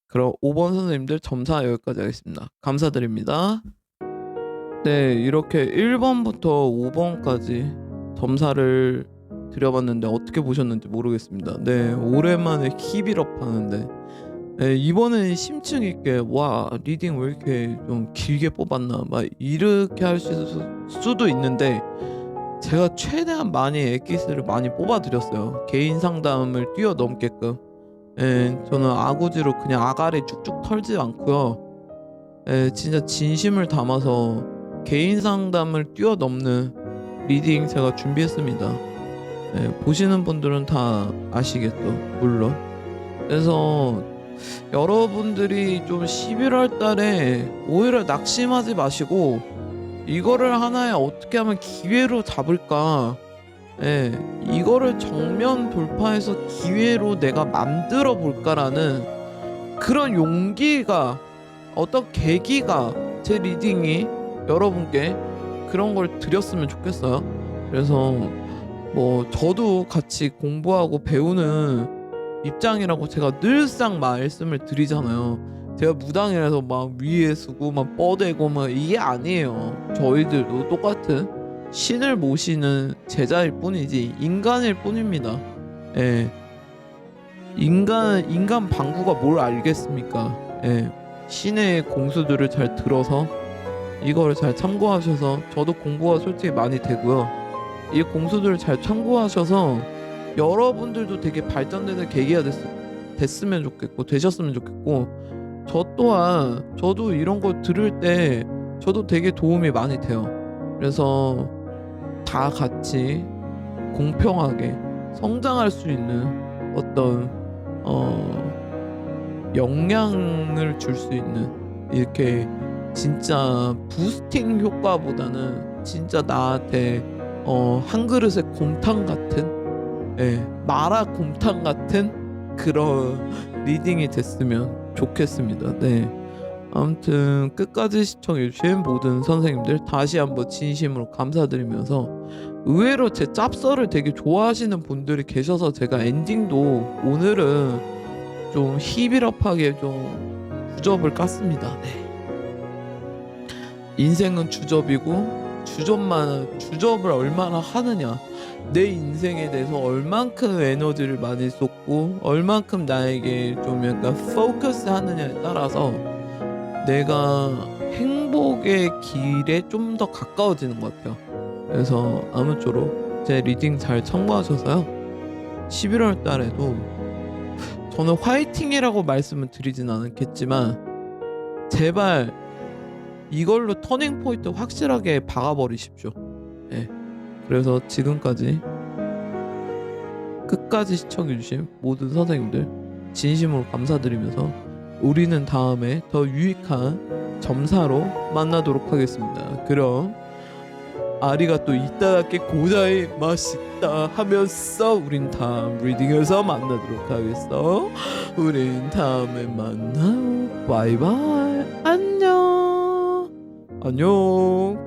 그럼 5번 선생님들 점사 여기까지 하겠습니다. 감사드립니다. 네, 이렇게 1번부터 5번까지 점사를 드려봤는데 어떻게 보셨는지 모르겠습니다. 네, 오랜만에 힙일업 하는데 네, 이번엔 심층 있게 와 리딩 왜 이렇게 좀 길게 뽑았나 막 이렇게 할 수도 있는데 제가 최대한 많이 엑기스를 많이 뽑아드렸어요. 개인 상담을 뛰어넘게끔. 예, 저는 아구지로 그냥 아가리 쭉쭉 털지 않고요. 예, 진짜 진심을 담아서 개인 상담을 뛰어넘는 리딩 제가 준비했습니다. 예, 보시는 분들은 다 아시겠죠, 물론. 그래서 여러분들이 좀 11월 달에 오히려 낙심하지 마시고 이거를 하나의 어떻게 하면 기회로 잡을까, 예, 이거를 정면 돌파해서 기회로 내가 만들어 볼까라는 그런 용기가 어떤 계기가 제 리딩이 여러분께 그런 걸 드렸으면 좋겠어요. 그래서 뭐 저도 같이 공부하고 배우는 입장이라고 제가 늘상 말씀을 드리잖아요. 제가 무당이라서 막 위에 쓰고 막 뻐대고 막 이게 아니에요. 저희들도 똑같은 신을 모시는 제자일 뿐이지 인간일 뿐입니다. 예. 인간 방구가 뭘 알겠습니까? 예. 신의 공수들을 잘 들어서 이거를 잘 참고하셔서 저도 공부가 솔직히 많이 되고요. 이 공수들을 잘 참고하셔서 여러분들도 되게 발전되는 계기가 됐으면 좋겠고 되셨으면 좋겠고 저 또한 저도 이런 거 들을 때 저도 되게 도움이 많이 돼요. 그래서 다 같이 공평하게 성장할 수 있는 어떤 영향을 줄 수 있는 이렇게 진짜 부스팅 효과보다는 진짜 나한테 한 그릇의 곰탕 같은 마라 곰탕 같은 그런 리딩이 됐으면 좋겠습니다. 네. 아무튼 끝까지 시청해주신 모든 선생님들 다시 한번 진심으로 감사드리면서 의외로 제 짭썰을 되게 좋아하시는 분들이 계셔서 제가 엔딩도 오늘은 좀 힙일업하게 좀 주접을 깠습니다. 네. 인생은 주접이고 주접을 얼마나 하느냐 내 인생에 대해서 얼만큼 에너지를 많이 쏟고 얼만큼 나에게 좀 약간 포커스 하느냐에 따라서 내가 행복의 길에 좀 더 가까워지는 것 같아요. 그래서 아무쪼록 제 리딩 잘 참고하셔서요 11월 달에도 저는 화이팅이라고 말씀을 드리진 않겠지만 제발 이걸로 터닝 포인트 확실하게 박아버리십시오. 네. 그래서 지금까지 끝까지 시청해주신 모든 선생님들 진심으로 감사드리면서 우리는 다음에 더 유익한 점사로 만나도록 하겠습니다. 그럼 아리가또 이따다께 고자이 맛있다 하면서 우린 다음 리딩에서 만나도록 하겠어. 우린 다음에 만나요. 바이바이. 안녕. 안녕.